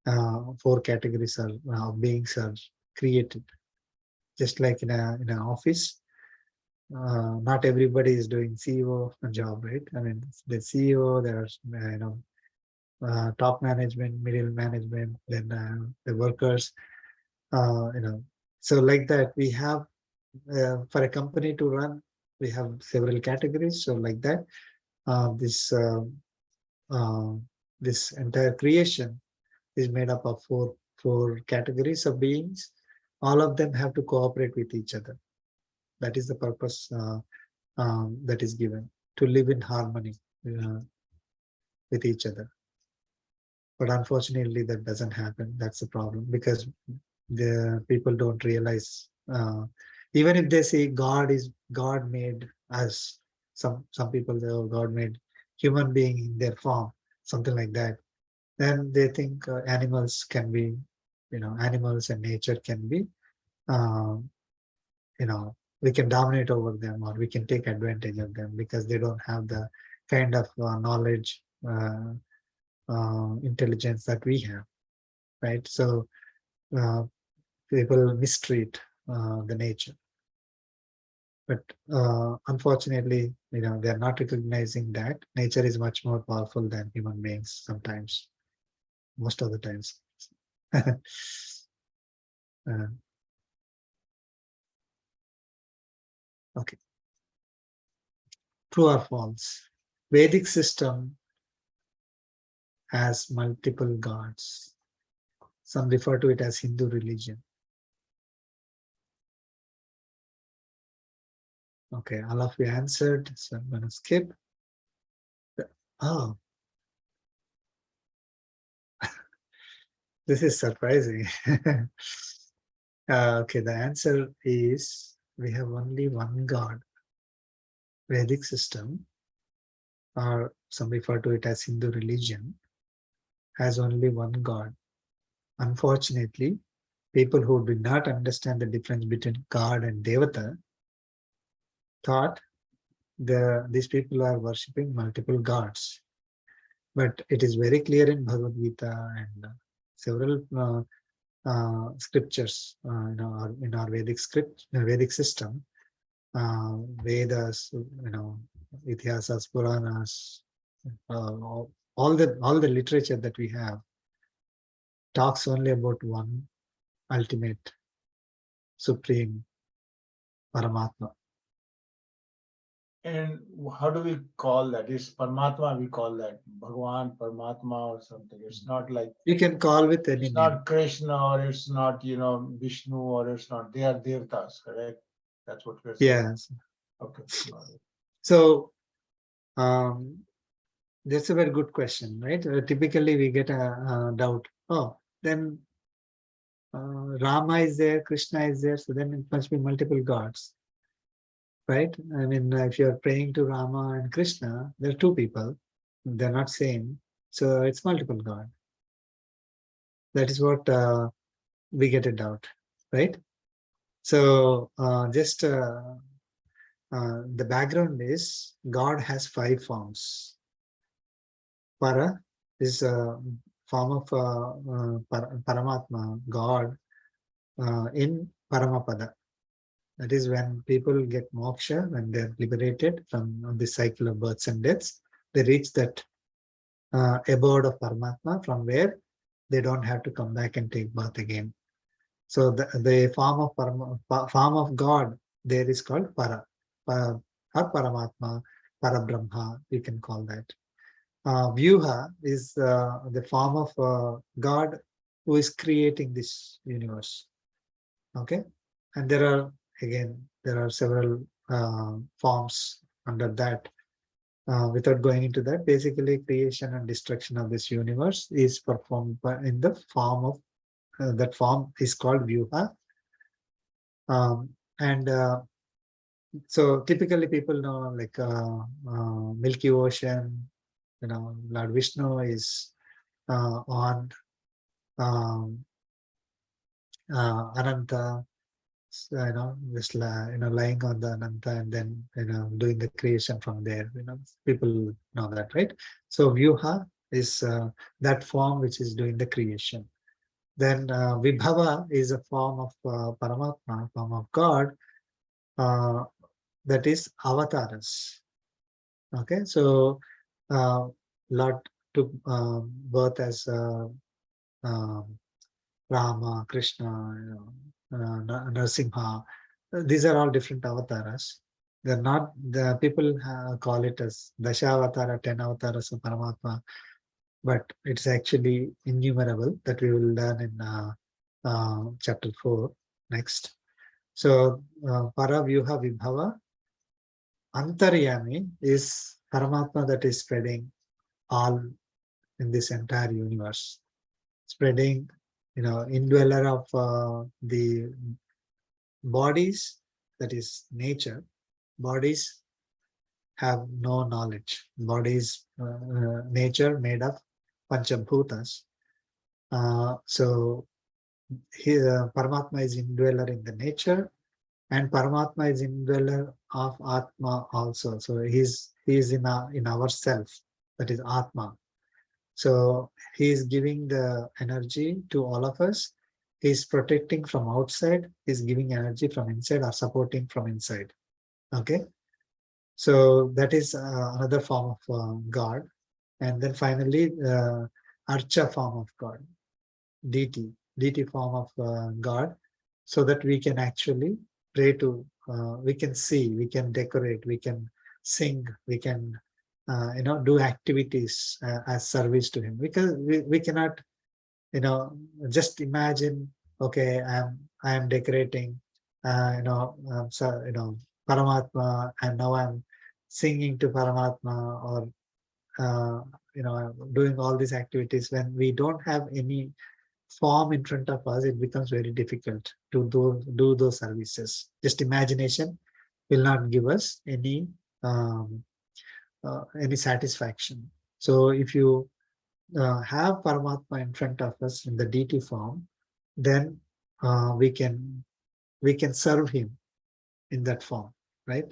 4 categories of beings are created. Just like in an office, not everybody is doing CEO job, right? I mean, the CEO, there's top management, middle management, then the workers, So like that, we have for a company to run, we have several categories. So like that, this entire creation is made up of four categories of beings. All of them have to cooperate with each other. That is the purpose that is given, to live in harmony with each other. But unfortunately, that doesn't happen. That's the problem, because the people don't realize. Even if they say God made us, some people say, oh, God made human being in their form, something like that. Then they think animals can be, animals and nature can be, we can dominate over them, or we can take advantage of them, because they don't have the kind of knowledge, intelligence that we have, right? So people mistreat the nature. But unfortunately, they're not recognizing that nature is much more powerful than human beings sometimes, most of the times. Okay. True or false? Vedic system has multiple gods. Some refer to it as Hindu religion. Okay, all of you answered, so I'm going to skip. Oh, this is surprising. Okay, the answer is we have only one God. Vedic system, or some refer to it as Hindu religion, has only one God. Unfortunately, people who do not understand the difference between God and Devata thought these people are worshipping multiple gods. But it is very clear in Bhagavad Gita and several scriptures in our Vedic system, Vedas, Itihasas, Puranas, all the literature that we have talks only about one ultimate, supreme Paramatma. And how do we call that? Is Paramatma, we call that Bhagwan, Paramatma or something. It's not like, You can call with any it's name. not Krishna, or it's not, Vishnu, or it's not, they are Devatas, correct? That's what we're saying. Yes. Okay. Got it. So That's a very good question, right? Typically, we get a doubt. Oh, then Rama is there, Krishna is there, so then it must be multiple gods, right? I mean, if you're praying to Rama and Krishna, there are two people, they're not same, so it's multiple god. That is what we get a doubt, right? So the background is God has 5 forms. Para is a form of Paramatma, God, in Paramapada. That is when people get moksha, when they're liberated from the cycle of births and deaths, they reach that abode of Paramatma from where they don't have to come back and take birth again. So the form of God there is called Para, or Paramatma, Parabrahma, we can call that. Vyuha is the form of God who is creating this universe. Okay, and there are several forms under that. Without going into that, basically creation and destruction of this universe is performed in the form of that form is called Vyuha. And so typically people know like Milky Ocean, Lord Vishnu is on Ananta, just lying on the Ananta and then doing the creation from there. People know that, right? So Vyuha is that form which is doing the creation. Then Vibhava is a form of Paramatma, form of God, that is avatars. Okay, so Lord took birth as Rama, Krishna, Narasimha. These are all different avatars. They're not, the people call it as Dashavatara, 10 avatars of Paramatma, but it's actually innumerable that we will learn in chapter 4 next. So Para, Vyuha, Vibhava, Antaryami is Paramatma that is spreading all in this entire universe, spreading, indweller of the bodies, that is nature. Bodies have no knowledge. Bodies, nature made of Panchabhutas. So here, Paramatma is indweller in the nature, and Paramatma is indweller of Atma also. So he is in ourself, that is Atma. So he is giving the energy to all of us. He is protecting from outside. He is giving energy from inside or supporting from inside. Okay. So that is another form of God. And then finally, Archa form of God, deity form of God, so that we can actually pray to, we can see, we can decorate, we can sing, we can do activities as service to him, because we cannot just imagine, okay, I am decorating Paramatma, and now I'm singing to Paramatma, or doing all these activities. When we don't have any form in front of us, it becomes very difficult to do those services. Just imagination will not give us any satisfaction. So if you have Paramatma in front of us in the deity form, then we can serve him in that form, right?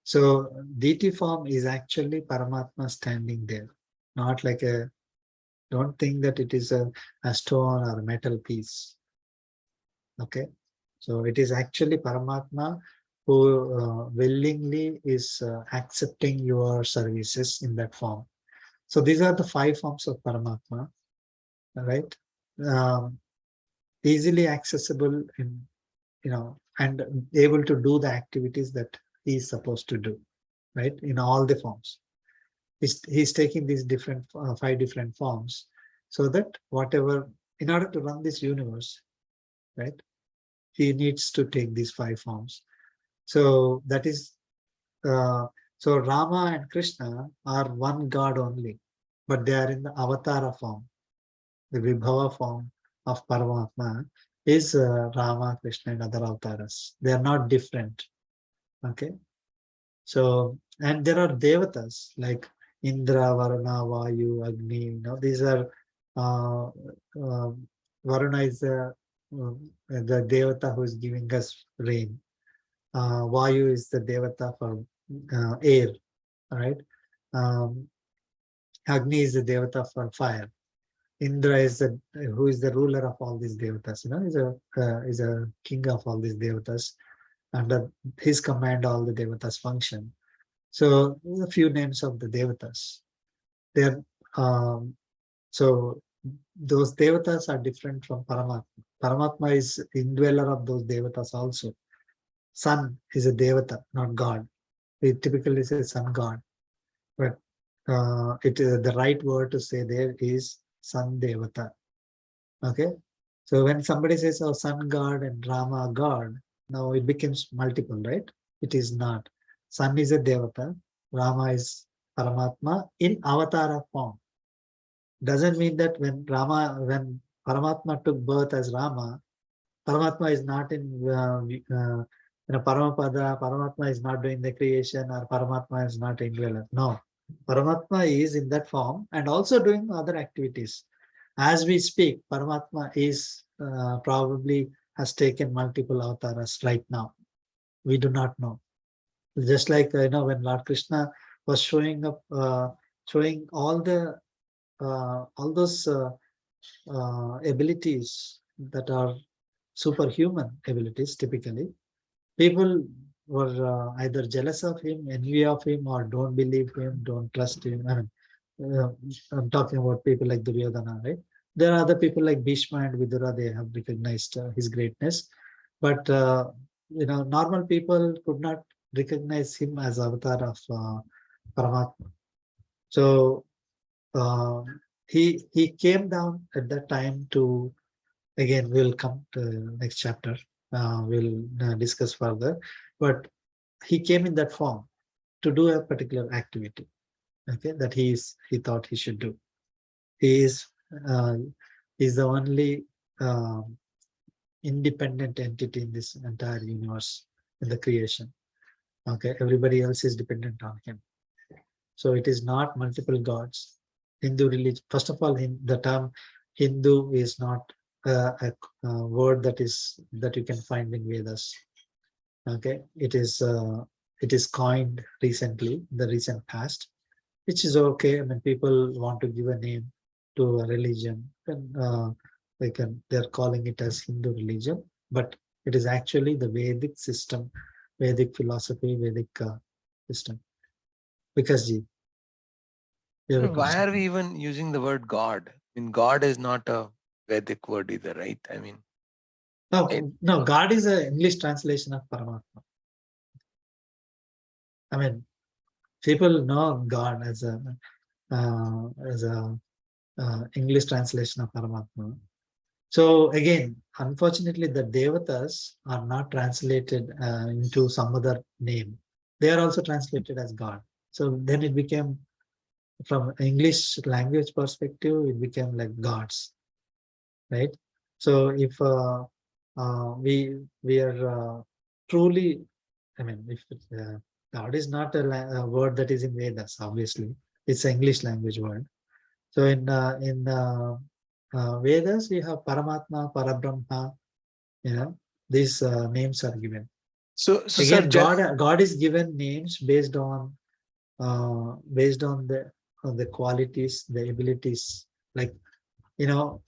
So deity form is actually Paramatma standing there, not like don't think that it is a stone or a metal piece. Okay, so it is actually Paramatma who willingly is accepting your services in that form. So these are the 5 forms of Paramatma, right? Easily accessible in, and able to do the activities that he is supposed to do, right? In all the forms. He's taking these different 5 different forms, so that whatever, in order to run this universe, right, he needs to take these 5 forms. So that is so Rama and Krishna are one God only. but they are in the avatara form. The Vibhava form of Paramatma is Rama, Krishna, and other avatars. They are not different. Okay. So, and there are devatas like Indra, Varuna, Vayu, Agni. These are Varuna is the devata who is giving us rain. Vayu is the devata for air. Right. Agni is the devata for fire. Indra is the who is the ruler of all these devatas. Is a king of all these devatas. Under his command, all the devatas function. So a few names of the devatas. They're so those devatas are different from Paramatma. Paramatma is indweller of those devatas also. Sun is a devata, not God. We typically say sun god, but it is the right word to say there is sun devata. Okay, so when somebody says, "Oh, sun god and Rama god," now it becomes multiple, right? It is not. Sun is a devata, Rama is Paramatma in avatara form. Doesn't mean that when Paramatma took birth as Rama, Paramatma is not in Paramapada, Paramatma is not doing the creation, or Paramatma is not indweller. No, Paramatma is in that form and also doing other activities. As we speak, Paramatma is probably has taken multiple avatars right now. We do not know. Just like when Lord Krishna was showing up, showing all those abilities that are superhuman abilities. Typically, people were either jealous of him, envy of him, or don't believe him, don't trust him. I'm talking about people like Duryodhana, right? There are other people like Bhishma and Vidura. They have recognized his greatness, but normal people could not recognize him as avatar of Paramatma. So he came down at that time to, again we'll come to next chapter, we'll discuss further, but he came in that form to do a particular activity, okay, that he thought he should do. He is the only independent entity in this entire universe, in the creation. Okay, everybody else is dependent on him. So it is not multiple gods. Hindu religion, first of all, the term Hindu is not a word that you can find in Vedas. Okay, it is coined recently, in the recent past, which is okay. I mean, people want to give a name to a religion, and they're calling it as Hindu religion, but it is actually the Vedic system, Vedic philosophy, Vedic system. Because you have a Why question. are we even using the word God? I mean, God is not a Vedic word either, right? I mean, No, God is an English translation of Paramatma. I mean, people know God as a English translation of Paramatma. So again, unfortunately, the devatas are not translated into some other name. They are also translated as God. So then it became, from English language perspective, it became like gods, right? So if we are truly, I mean, if God is not a word that is in Vedas, obviously, it's an English language word. So in Vedas, we have Paramatma, Parabrahma. These names are given. so sir, Again, God is given names based on the qualities, the abilities. Like a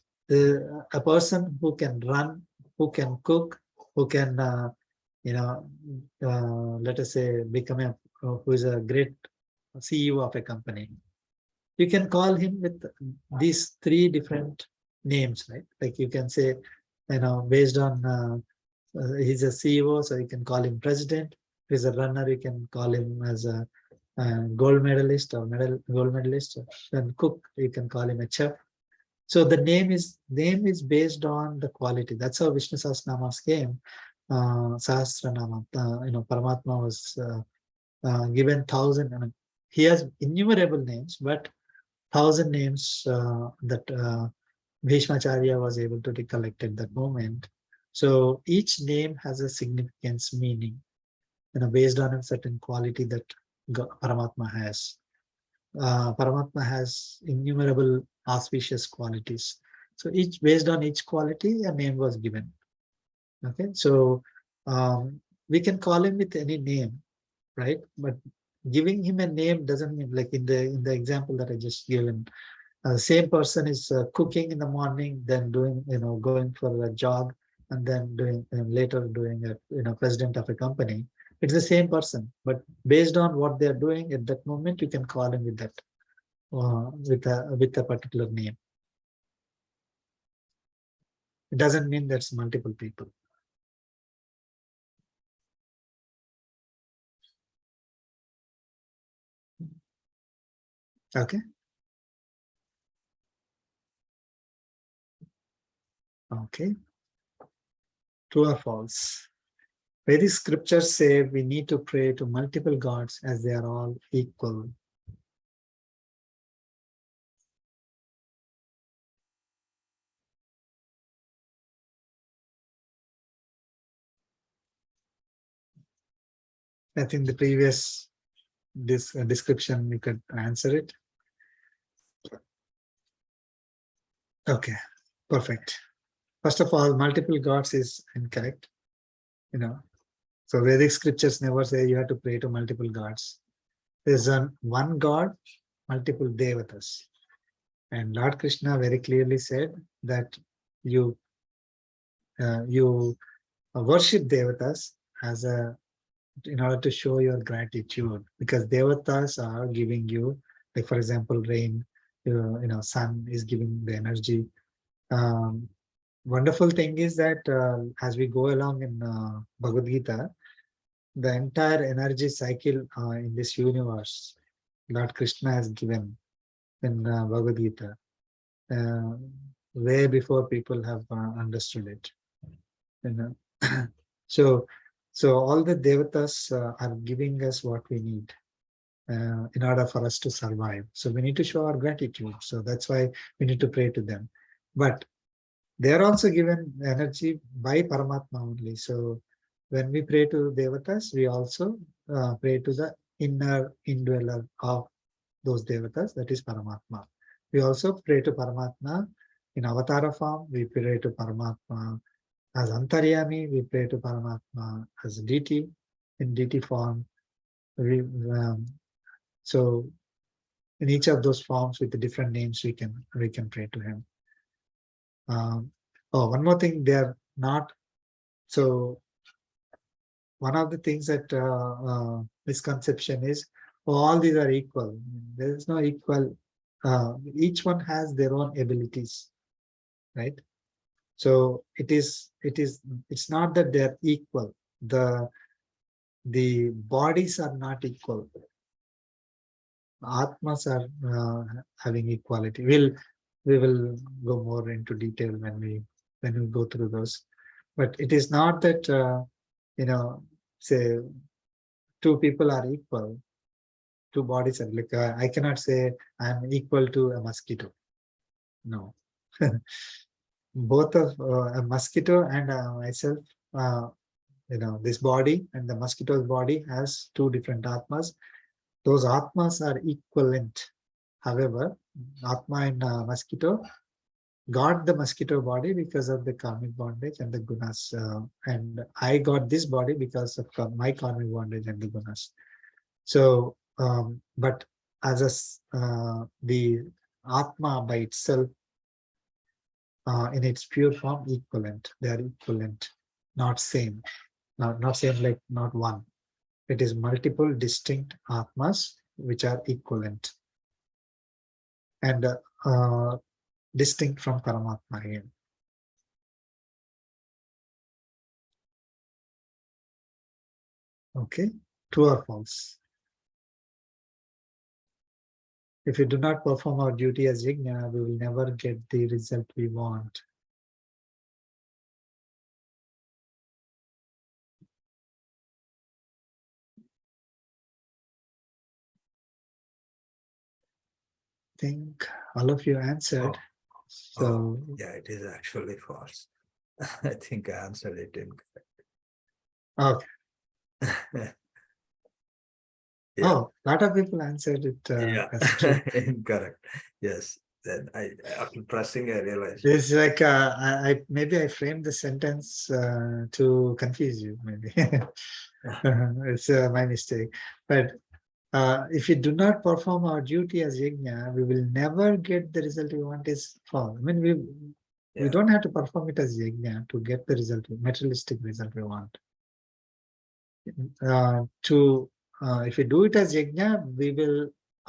person who can run, who can cook, who can let us say become who is a great CEO of a company. You can call him with these three different names, right? Like you can say, based on he's a CEO, so you can call him president. If he's a runner, you can call him as a gold medalist or gold medalist. Then cook, you can call him a chef. So the name is based on the quality. That's how Vishnu Sahasranamas came. Sahasranama, Paramatma was given 1,000. I mean, he has innumerable names, but 1,000 names that Bhishmacharya was able to recollect at that moment. So each name has a significance, meaning, based on a certain quality that Paramatma has. Paramatma has innumerable auspicious qualities. So each, based on each quality, a name was given. Okay, so we can call him with any name, right? But giving him a name doesn't mean, like in the example that I just given, same person is cooking in the morning, then doing, going for a jog, and then doing, and later doing a, president of a company. It's the same person, but based on what they're doing at that moment, you can call him with that, with a particular name. It doesn't mean that's multiple people. Okay. Okay. True or false? Vedic scriptures say we need to pray to multiple gods as they are all equal. I think the previous description, we could answer it. Okay, perfect. First of all, multiple gods is incorrect. So Vedic scriptures never say you have to pray to multiple gods. There's one God, multiple devatas. And Lord Krishna very clearly said that you worship devatas as in order to show your gratitude, because devatas are giving you, like for example, rain, sun is giving the energy. Wonderful thing is that as we go along in Bhagavad Gita, the entire energy cycle in this universe, Lord Krishna has given in Bhagavad Gita, way before people have understood it. So all the devatas are giving us what we need in order for us to survive. So we need to show our gratitude. So that's why we need to pray to them. But they are also given energy by Paramatma only. So when we pray to devatas, we also pray to the inner indweller of those devatas, that is Paramatma. We also pray to Paramatma in avatara form. We pray to Paramatma as Antaryami. We pray to Paramatma as deity in deity form. So in each of those forms with the different names, we can pray to him. One more thing, they are not. So one of the things that misconception is, all these are equal. There is no equal. Each one has their own abilities, right? So it's not that they're equal. The bodies are not equal. Atmas are having equality. We will go more into detail when we go through those. But it is not that say two people are equal. Two bodies are like I cannot say I'm equal to a mosquito. No. Both of a mosquito and myself, this body and the mosquito's body has two different atmas. Those atmas are equivalent. However, atma in mosquito got the mosquito body because of the karmic bondage and the gunas, and I got this body because of my karmic bondage and the gunas. So, but as the atma by itself, in its pure form, equivalent. They are equivalent, not same. Not same like not one. It is multiple distinct atmas which are equivalent and distinct from Paramatma again. Okay, true or false? If we do not perform our duty as Yajna, we will never get the result we want. I think all of you answered. Oh, So yeah, it is actually false. I think I answered it okay. incorrect. Yeah. Oh, a lot of people answered it Yeah, as true. incorrect. Yes. Then after pressing, I realized. It's like I maybe I framed the sentence to confuse you. Maybe it's my mistake. But if we do not perform our duty as yajna, we will never get the result we want. Is fall. I mean, we Yeah. don't have to perform it as yajna to get the result, materialistic result we want. If we do it as yajna, we will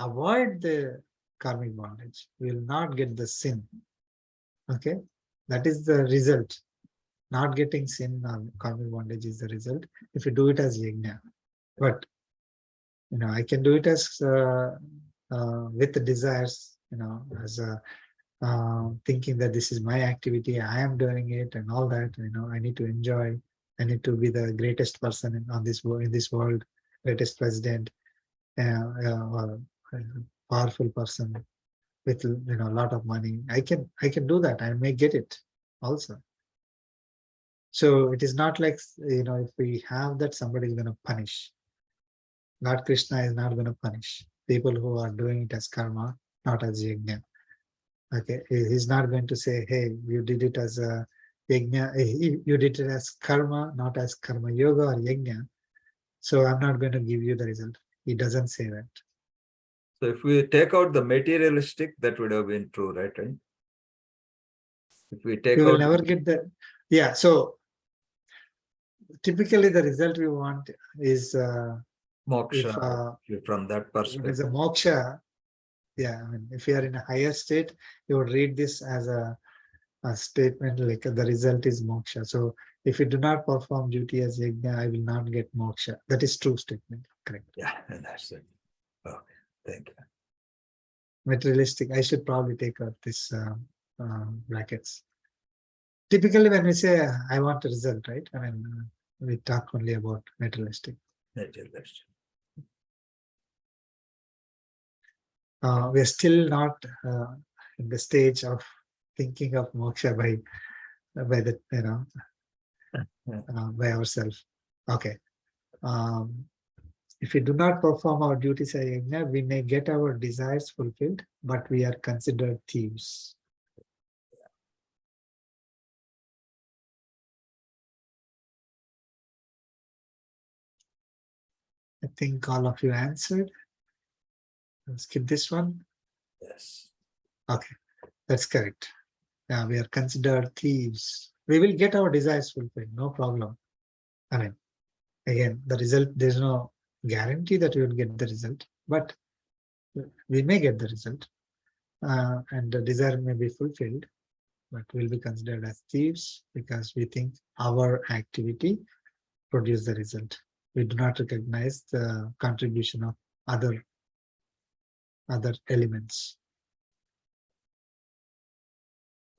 avoid the karmic bondage. We will not get the sin. Okay, that is the result. Not getting sin or karmic bondage is the result if you do it as yajna. But I can do it as with the desires, as thinking that this is my activity, I am doing it, and all that. I need to enjoy. I need to be the greatest person in this world, greatest president, or powerful person with a lot of money. I can do that. I may get it also. So it is not like if we have that, somebody is going to punish. Lord Krishna is not going to punish people who are doing it as karma, not as yajna. Okay, he's not going to say, "Hey, you did it as a yajna. You did it as karma, not as karma yoga or yajna. So I'm not going to give you the result." He doesn't say that. So if we take out the materialistic, that would have been true, right? If we take You will out, never get the. Yeah. So typically, the result we want is moksha, from that if perspective. it's a moksha. Yeah, I mean, if you are in a higher state, you would read this as a statement like the result is moksha. So if you do not perform duty as yajna, I will not get moksha. That is true statement. Correct. Yeah, and that's it. Okay, thank you. Materialistic. I should probably take out this brackets. Typically, when we say I want a result, right? I mean, we talk only about materialistic. Materialistic. We are still not in the stage of thinking of moksha by the by ourselves. Okay. If we do not perform our duties as yajna, we may get our desires fulfilled, but we are considered thieves. I think all of you answered. I'll skip this one. Yes. Okay, that's correct. Yeah, we are considered thieves. We will get our desires fulfilled, no problem. I mean, again, the result, there's no guarantee that we will get the result, but we may get the result, and the desire may be fulfilled, but we'll be considered as thieves because we think our activity produced the result. We do not recognize the contribution of other elements.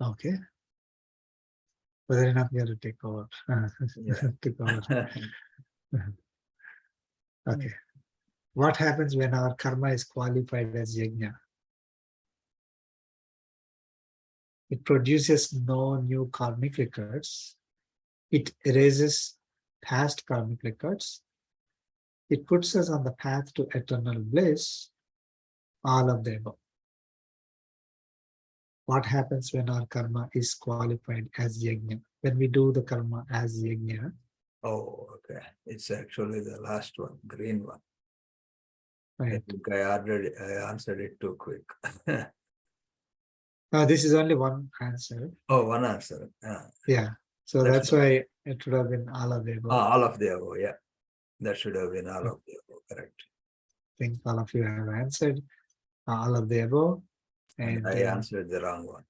Okay. Whether enough you have to take over. Take over. Okay. What happens when our karma is qualified as yajna? It produces no new karmic records. It erases past karmic records. It puts us on the path to eternal bliss, all of the above. What happens when our karma is qualified as yajna? When we do the karma as yajna. Oh, okay. It's actually the last one, green one. Right. I think I answered it too quick. This is only one answer. Oh, one answer. Yeah. So that's why it would have been all of the above. All of the above, yeah. That should have been all of the above, correct. I think all of you have answered all of the above. And I answered the wrong one.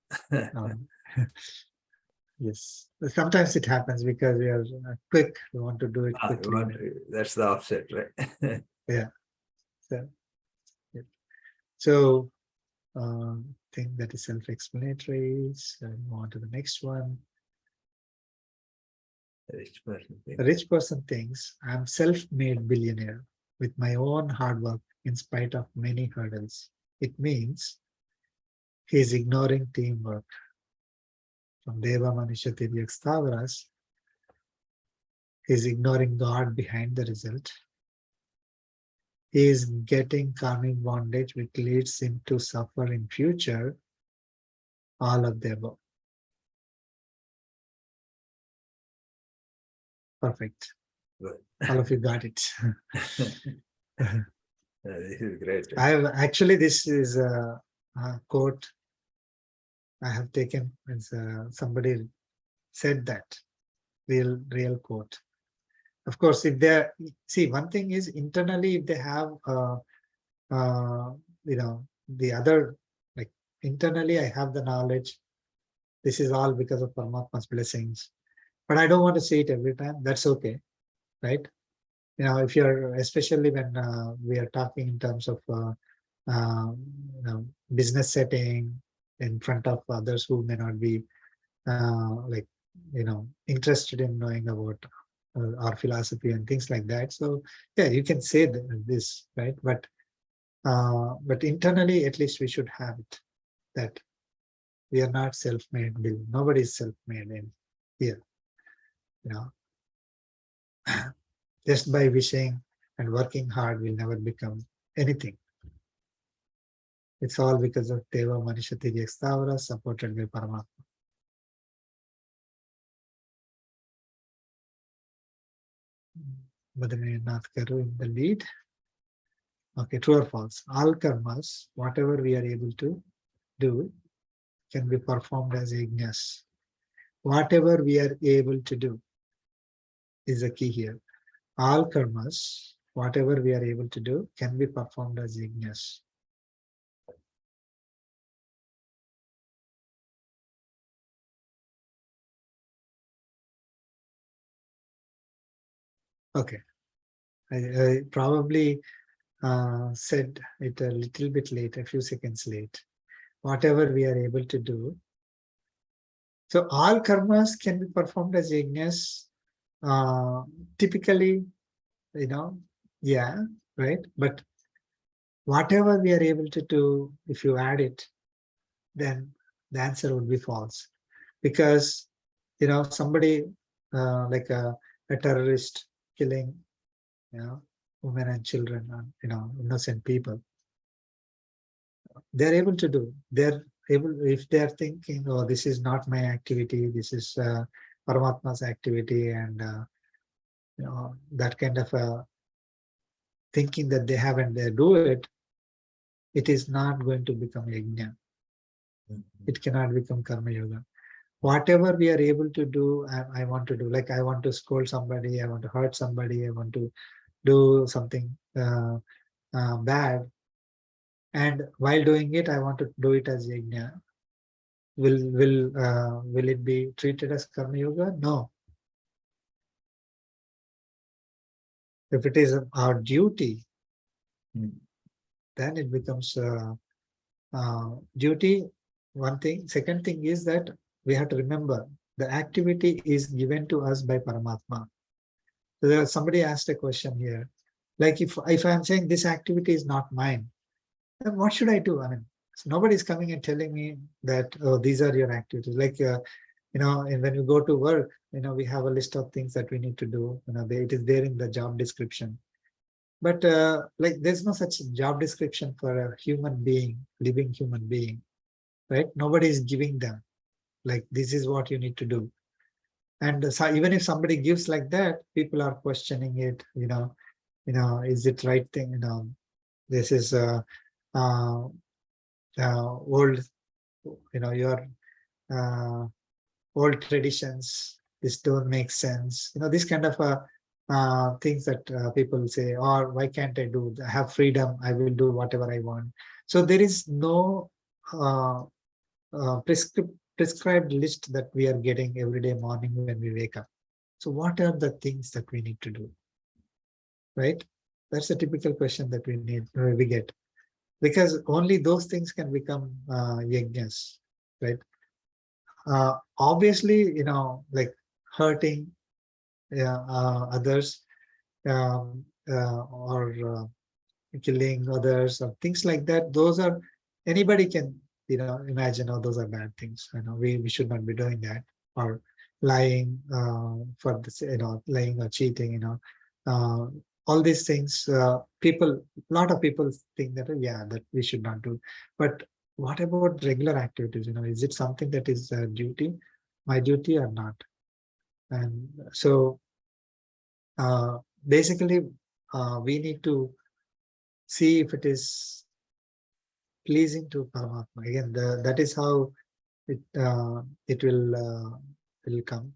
Yes. Sometimes it happens because we are quick. We want to do it quickly. That's the offset, right? Yeah. So I think that is self-explanatory. So move on to the next one. A rich person thinks, I'm self-made billionaire with my own hard work in spite of many hurdles. It means he is ignoring teamwork. From Deva Manisha Tiryak Stavaras, he is ignoring God behind the result. He is getting karmic bondage, which leads him to suffer in future. All of the above. Perfect. Good. All of you got it. This is great. I have actually, this is a quote I have taken. As somebody said that real quote. Of course, if they see, one thing is internally, if they have the other, like internally, I have the knowledge. This is all because of Paramatma's blessings, but I don't want to say it every time. That's okay, right? If you're, especially when we are talking in terms of business setting in front of others who may not be interested in knowing about our philosophy and things like that. So yeah, you can say this, right? But internally, at least we should have it, that we are not self-made. Nobody is self-made in here. Just by wishing and working hard will never become anything. It's all because of Deva Manisha Tiryak Stavara, supported by Paramatma. Badrinath Karu in the lead. Okay, true or false? All karmas, whatever we are able to do, can be performed as yajnas. Whatever we are able to do is the key here. All karmas, whatever we are able to do, can be performed as yajnas. Okay, I probably said it a little bit late, a few seconds late. Whatever we are able to do. So all karmas can be performed as yajnas. Typically, yeah, right? But whatever we are able to do, if you add it, then the answer would be false. Because, somebody like a terrorist killing, women and children, innocent people, they're able to do. They're able, if they're thinking, oh, this is not my activity, this is Paramatma's activity, and that kind of thinking that they have and they do it, it is not going to become yajna. It cannot become karma yoga. Whatever we are able to do, I want to do. Like I want to scold somebody, I want to hurt somebody, I want to do something bad. And while doing it, I want to do it as yajna. Will it be treated as karma yoga? No. If it is our duty, then it becomes duty. One thing. Second thing is that we have to remember the activity is given to us by Paramatma. So somebody asked a question here, like if I'm saying this activity is not mine, then what should I do? I mean, so nobody is coming and telling me that, oh, these are your activities. Like and when you go to work, we have a list of things that we need to do. It is there in the job description. But like there's no such job description for a human being, living human being, right? Nobody is giving them like this is what you need to do. And so even if somebody gives like that, people are questioning it. Is it right thing? This is old. Your old traditions. This don't make sense. This kind of things that people say, or why can't I do? I have freedom. I will do whatever I want. So there is no prescribed list that we are getting every day morning when we wake up. So what are the things that we need to do? Right? That's a typical question that we get. Because only those things can become yajnas, right? Obviously, like hurting others or killing others or things like that, those are, anybody can imagine, oh, those are bad things. We should not be doing that, or lying for this, lying or cheating. All these things. A lot of people think that, yeah, that we should not do. But what about regular activities? Is it something that is duty, my duty, or not? And so, basically, we need to see if it is pleasing to Paramatma. Again, that is how it will come.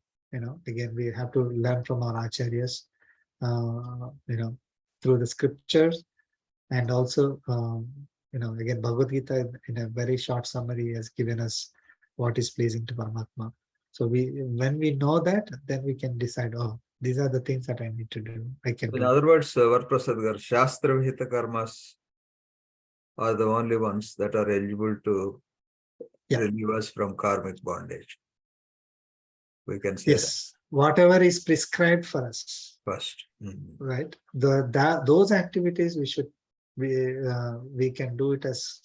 Again, we have to learn from our acharyas, through the scriptures, and also, again, Bhagavad Gita in a very short summary has given us what is pleasing to Paramatma. So when we know that, then we can decide, oh, these are the things that I need to do. I can In do. other words, Varaprasad gar, Shastra Vihita karmas are the only ones that are eligible to relieve us from karmic bondage. We can say Yes, whatever is prescribed for us, that first. right? Those activities we can do it as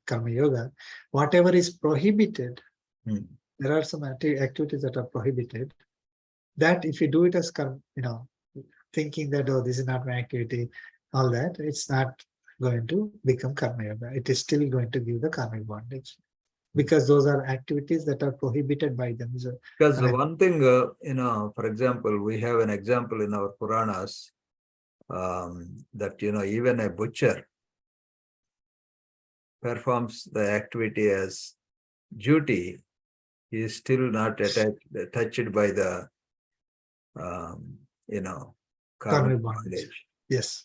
karma yoga. Whatever is prohibited, there are some activities that are prohibited. That if you do it as karma, thinking that, oh, this is not my activity, all that, it's not going to become karma yoga. It is still going to give the karmic bondage, because those are activities that are prohibited by them. So, Because one thing, for example, we have an example in our Puranas that, even a butcher performs the activity as duty, he is still not touched by the, karmic bondage. Yes.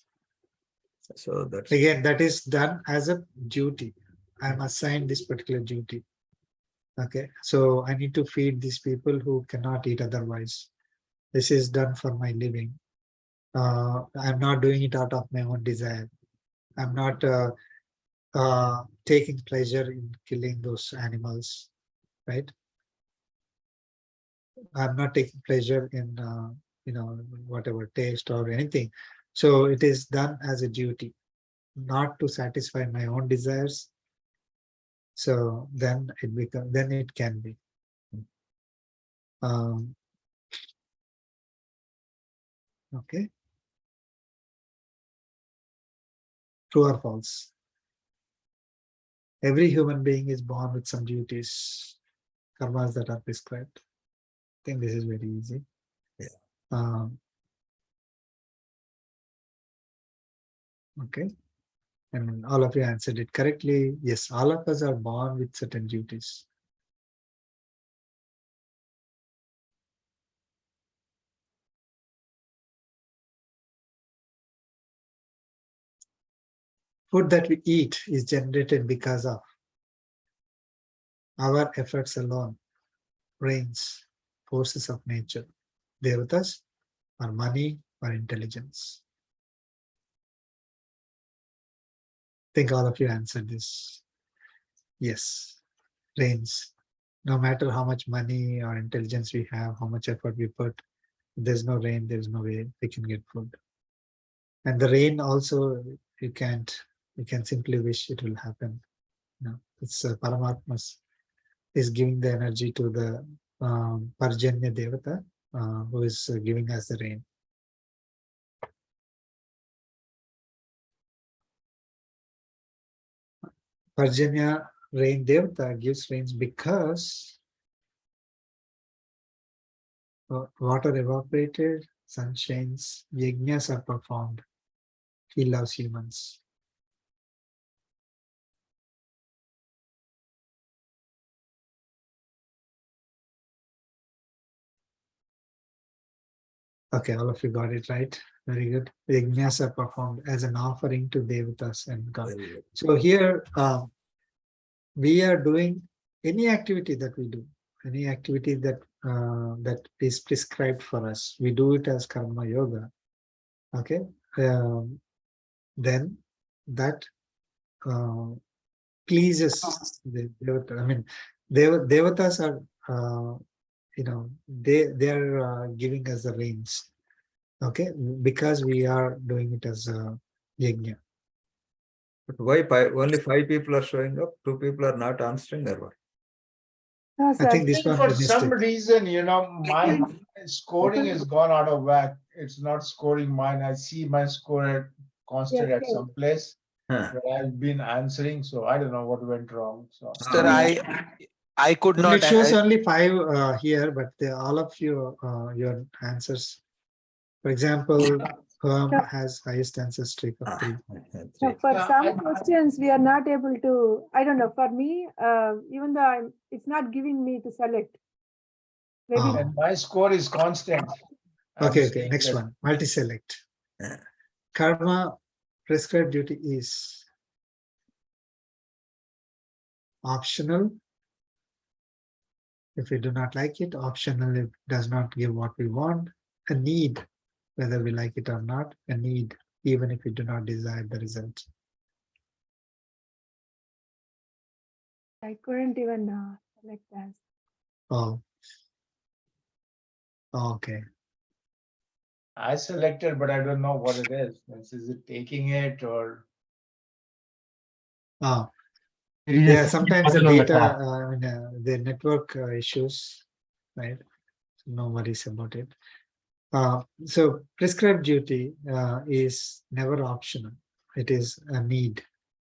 So that's Again, that is done as a duty. I'm assigned this particular duty. Okay, so I need to feed these people who cannot eat otherwise. This is done for my living. I'm not doing it out of my own desire. I'm not taking pleasure in killing those animals, right? I'm not taking pleasure in whatever taste or anything. So it is done as a duty, not to satisfy my own desires. So then it can be. Okay. True or false? Every human being is born with some duties, karmas that are prescribed. I think this is very easy. Yeah. Okay. And all of you answered it correctly. Yes, all of us are born with certain duties. Food that we eat is generated because of our efforts alone, brains, forces of nature, devatas, or money, or intelligence. I think all of you answered this. Yes, rains. No matter how much money or intelligence we have, how much effort we put, if there's no rain, there's no way we can get food. And the rain also, you can simply wish it will happen. It's Paramatma is giving the energy to the Parjanya Devata, who is giving us the rain. Parjanya rain Devata gives rains because water evaporated, sun shines, yajnas are performed. He loves humans. Okay, all of you got it right. Very good. The yajnas are performed as an offering to Devatas and God. So here we are doing any activity that we do, any activity that that is prescribed for us. We do it as karma yoga. Okay, then that pleases the Devata. I mean, Devatas are they are giving us the rains. Okay, because we are doing it as a yajna. But why only 5 people are showing up? 2 people are not answering or what? No, I sir. think this one For we missed some it. reason, my scoring Open. has gone out of whack. It's not scoring mine. I see my score at constant Yes, at yes. some place Huh. where I've been answering. So I don't know what went wrong. So Sir, Ah, I could Well, not. it shows only 5 here, but all of you, your answers. For example, Herm No. has highest answer streak of ah, 3. No, three. for Yeah, some questions, we are not able to, I don't know, for me, even though it's not giving me to select. Maybe Ah. and my score is constant. I'm Okay, saying next that one, multi-select. Yeah. Karma prescribed duty is optional. If we do not like it, optional if it does not give what we want. A need, whether we like it or not, a need, even if we do not desire the result. I couldn't even select that. Oh, okay. I selected, but I don't know what it is. Is it taking it or Oh, yeah, sometimes the data, the network issues, right? No worries about it. So prescribed duty is never optional. It is a need,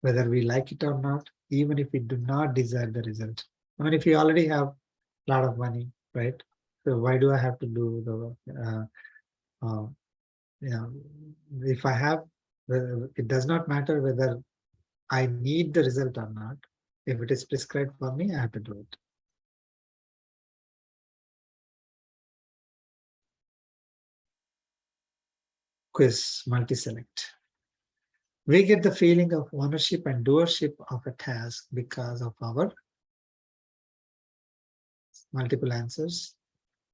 whether we like it or not, even if we do not desire the result. I mean, if you already have a lot of money, right? So why do I have to do the, if I have, it does not matter whether I need the result or not. If it is prescribed for me, I have to do it. Quiz, multi-select. We get the feeling of ownership and doership of a task because of our multiple answers,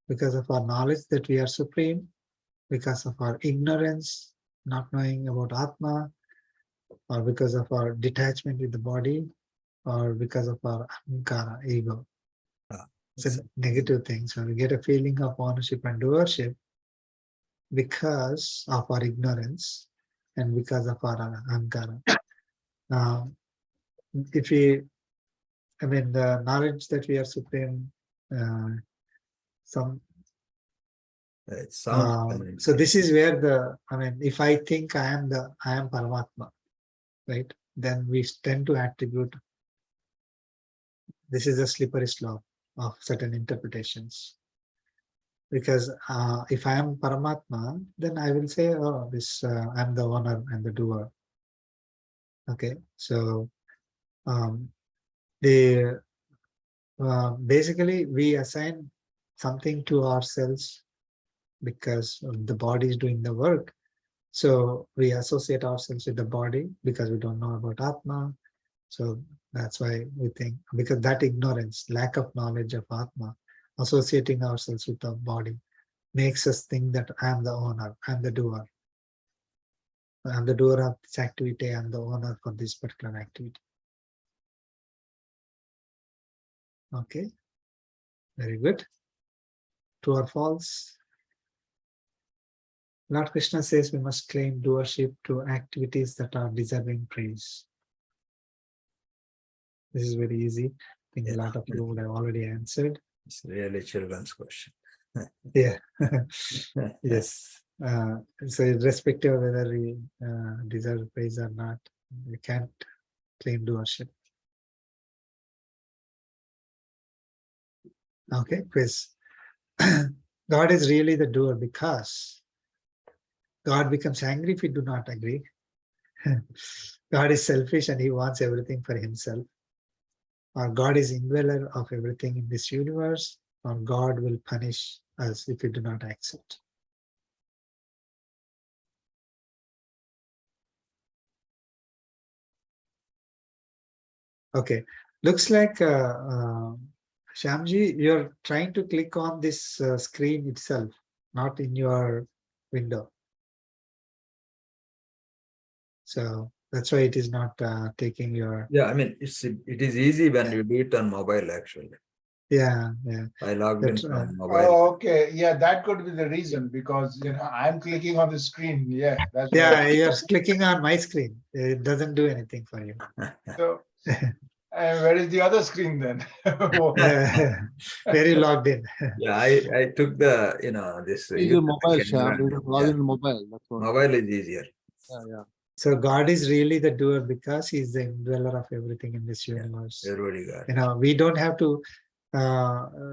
because of our knowledge that we are supreme, because of our ignorance, not knowing about Atma, or because of our detachment with the body, or because of our ahankara, ego. It's a negative thing. So we get a feeling of ownership and doership because of our ignorance and because of our ahankara. If we, I mean, the knowledge that we are supreme, some. It sounds So this is where the, I mean, if I think I am Paramatma, right? Then we tend to attribute. This is a slippery slope of certain interpretations. Because if I am Paramatma, then I will say, oh, this I'm the owner and the doer. Okay, so basically we assign something to ourselves because the body is doing the work. So we associate ourselves with the body because we don't know about Atma. So that's why we think, because that ignorance, lack of knowledge of Atma, associating ourselves with the body makes us think that I am the owner, I am the doer. I am the doer of this activity, I am the owner for this particular activity. Okay, very good. True or false? Lord Krishna says we must claim doership to activities that are deserving praise. This is very easy. I think a lot of you would have already answered. It's really children's question. Yeah. Yes. So irrespective of whether we deserve praise or not, we can't claim doership. Okay, quiz. God is really the doer because God becomes angry if we do not agree. God is selfish and he wants everything for himself. Or God is indweller of everything in this universe, or God will punish us if we do not accept. Okay, looks like Shyamji, you're trying to click on this screen itself, not in your window. So that's why it is not taking your. Yeah, I mean, it is easy when you do it on mobile actually. Yeah. I logged in That's right. from mobile. Oh, okay. Yeah, that could be the reason because I'm clicking on the screen. Yeah, that's Yeah, right. you're clicking on my screen. It doesn't do anything for you. So, and where is the other screen then? Very logged in. Yeah, I took the, this Use your user mobile, session Sham. You and can log yeah, in mobile. That's what. mobile is easier. Yeah. So God is really the doer because he's the indweller of everything in this universe. Everybody got it. We don't have to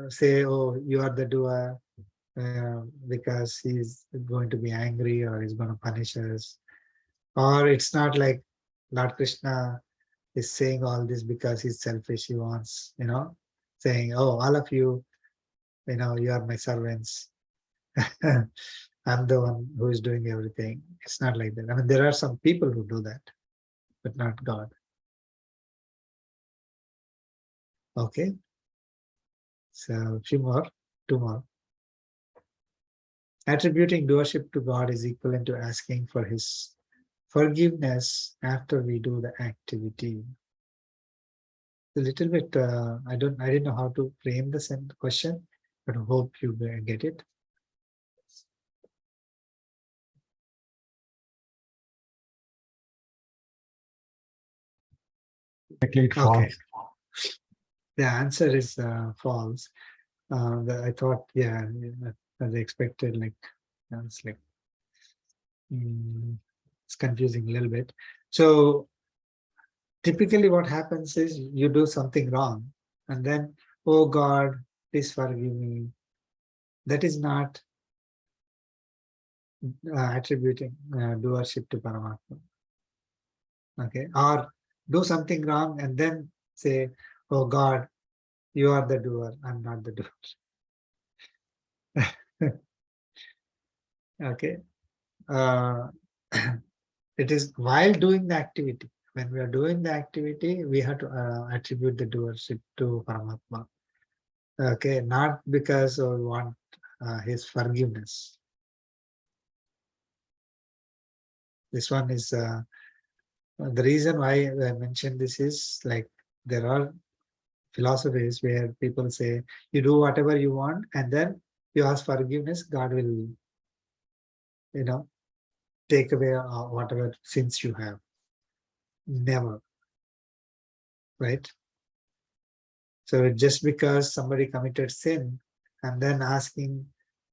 say, oh, you are the doer because he's going to be angry or he's going to punish us. Or it's not like Lord Krishna is saying all this because he's selfish. He wants, saying, oh, all of you, you are my servants. I'm the one who is doing everything. It's not like that. I mean, there are some people who do that, but not God. Okay. So a few more, two more. Attributing doership to God is equivalent to asking for his forgiveness after we do the activity. A little bit, I didn't know how to frame the question, but I hope you get it. Okay. The answer is false. I thought, yeah, as I expected, it's like it's confusing a little bit. So typically what happens is you do something wrong and then, oh God, please forgive me. That is not attributing doership to Paramatma. Okay. Or do something wrong and then say, oh God, you are the doer, I'm not the doer. Okay. It is while doing the activity. When we are doing the activity, we have to attribute the doership to Paramatma. Okay, not because we want his forgiveness. This one is the reason why I mentioned this is like there are philosophies where people say you do whatever you want and then you ask forgiveness, God will, take away whatever sins you have. Never, right? So just because somebody committed sin and then asking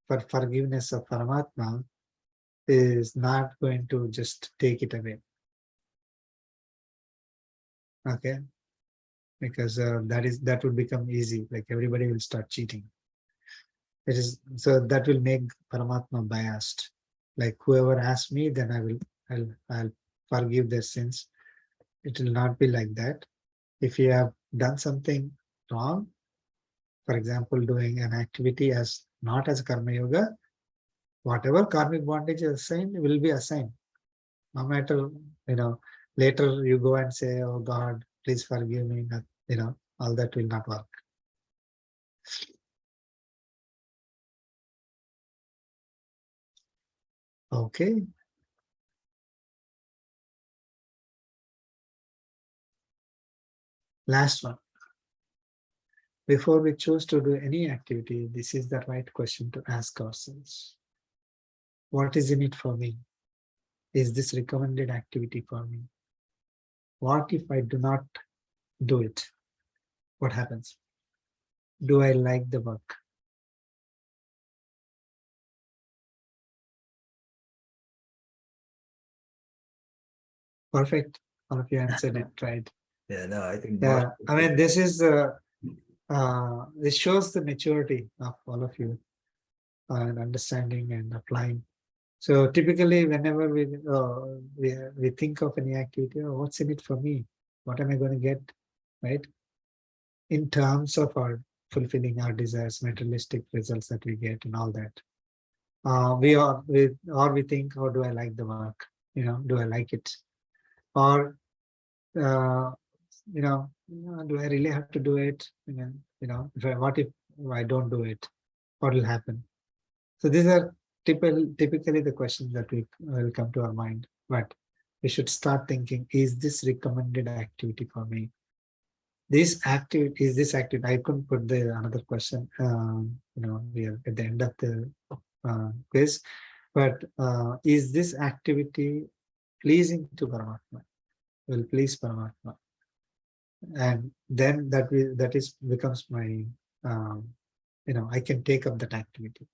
for forgiveness of Paramatma is not going to just take it away. Okay, because that would become easy. Like everybody will start cheating. It is so that will make Paramatma biased. Like whoever asks me, then I'll forgive their sins. It will not be like that. If you have done something wrong, for example, doing an activity as not as karma yoga, whatever karmic bondage is assigned will be assigned. No matter, later you go and say, oh God, please forgive me, all that will not work. Okay. Last one. Before we choose to do any activity, this is the right question to ask ourselves. What is in it for me? Is this recommended activity for me? What if I do not do it? What happens? Do I like the work? Perfect. All of you answered it right. Yeah, no, I think Yeah, I mean, this shows the maturity of all of you and understanding and applying. So typically, whenever we think of any activity, oh, what's in it for me? What am I going to get, right? In terms of our fulfilling our desires, materialistic results that we get, and all that. We think, oh, do I like the work? Do I like it? Or do I really have to do it? What if I don't do it? What will happen? So these are typically the questions that will come to our mind. But we should start thinking, is this recommended activity for me? this activity is this active. I couldn't put the another question. We are at the end of the quiz, but is this activity pleasing to Paramatma? Will please Paramatma, and then that is becomes my I can take up that activity,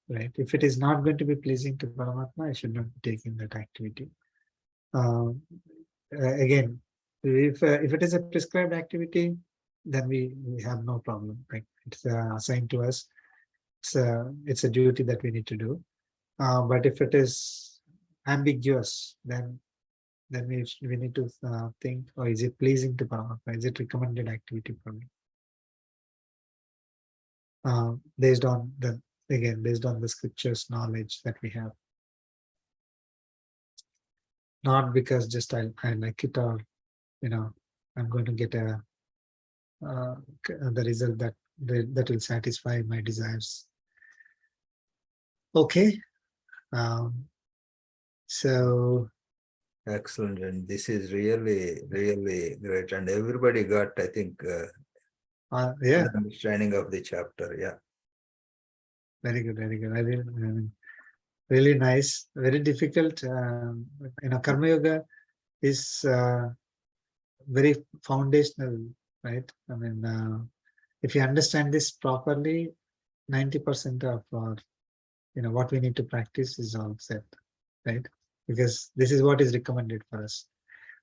right? If it is not going to be pleasing to Paramatma, I should not be taking that activity. Again, if it is a prescribed activity, then we have no problem. Like it's assigned to us. It's a duty that we need to do. But if it is ambiguous, then we need to think, or is it pleasing to Paramatma? Is it recommended activity for me? Based on the scriptures knowledge that we have. Not because just I like it, or I'm going to get the result that will satisfy my desires. Okay. So excellent, and this is really, really great, and everybody got, I think, yeah, understanding of the chapter. Yeah, very good, very good. Really nice, very difficult. Karma Yoga is very foundational, right? If you understand this properly, 90% of our, what we need to practice is all set, right? Because this is what is recommended for us.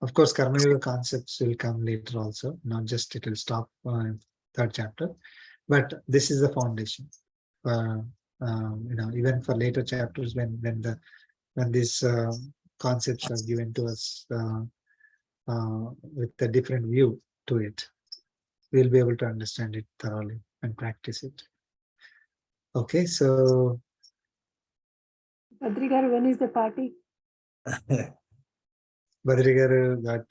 Of course, Karma Yoga concepts will come later also, not just it will stop third chapter, but this is the foundation. Even for later chapters, when these concepts are given to us with a different view to it, we'll be able to understand it thoroughly and practice it. Okay, so Badrigar, when is the party? Badrigaru got.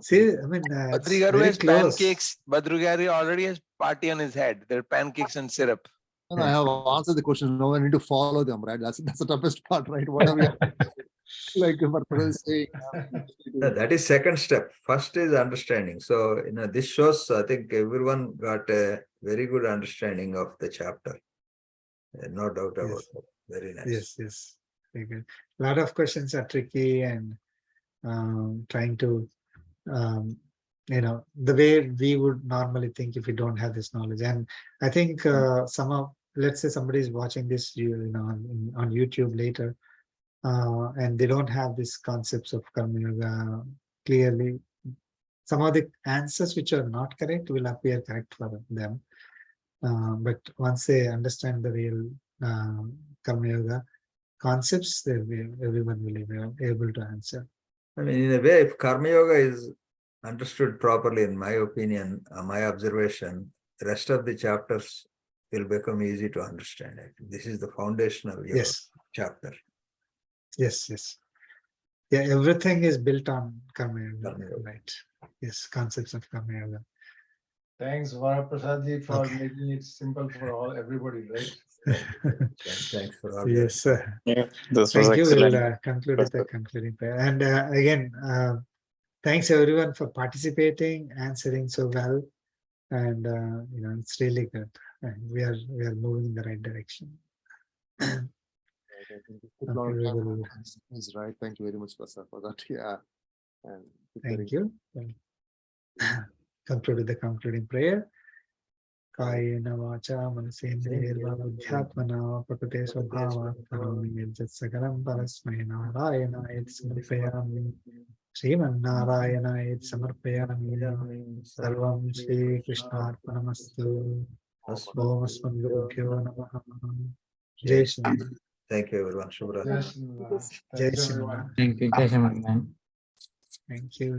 See, it's Badrigaru very has close. pancakes. Badrigaru already has party on his head. There are pancakes and syrup. I have answered the question. Now I need to follow them, right? That's the toughest part, right? Whatever you like Varaprasad is saying. No, that is second step. First is understanding. So, this shows, I think everyone got a very good understanding of the chapter. No doubt about it. Very nice. Yes. Very good. A lot of questions are tricky, and trying to, the way we would normally think if we don't have this knowledge. And I think let's say somebody is watching this, on YouTube later, and they don't have these concepts of Karma Yoga clearly. Some of the answers which are not correct will appear correct for them. But once they understand the real Karma Yoga concepts, everyone will be able to answer. In a way, if Karma Yoga is understood properly, in my opinion, my observation, the rest of the chapters will become easy to understand. This is the foundational chapter. Yes. Yeah, everything is built on Karma Yoga, right? Yes, concepts of Karma Yoga. Thanks, Varaprasad, for making it simple for everybody, right? Thanks for all. Yes, yeah, this was thank you. excellent. We'll conclude with the concluding prayer. And again, thanks everyone for participating, answering so well, and it's really good. And we are moving in the right direction. Is right. Thank you very much, Prasad, for that. Yeah. And thank you. Conclude with the concluding prayer. Kayena vacha manasendriyarva buddhyatmana prakute svabhava karomi yajat sakalam parasmai narayana samarpayami Sriman Narayana samarpayami sarvam Shri Krishna arpanamastu Om Asmad Namaha. Jai Shri. Thank you, everyone. Shubhra. Jai Shri. Thank you. Thank you.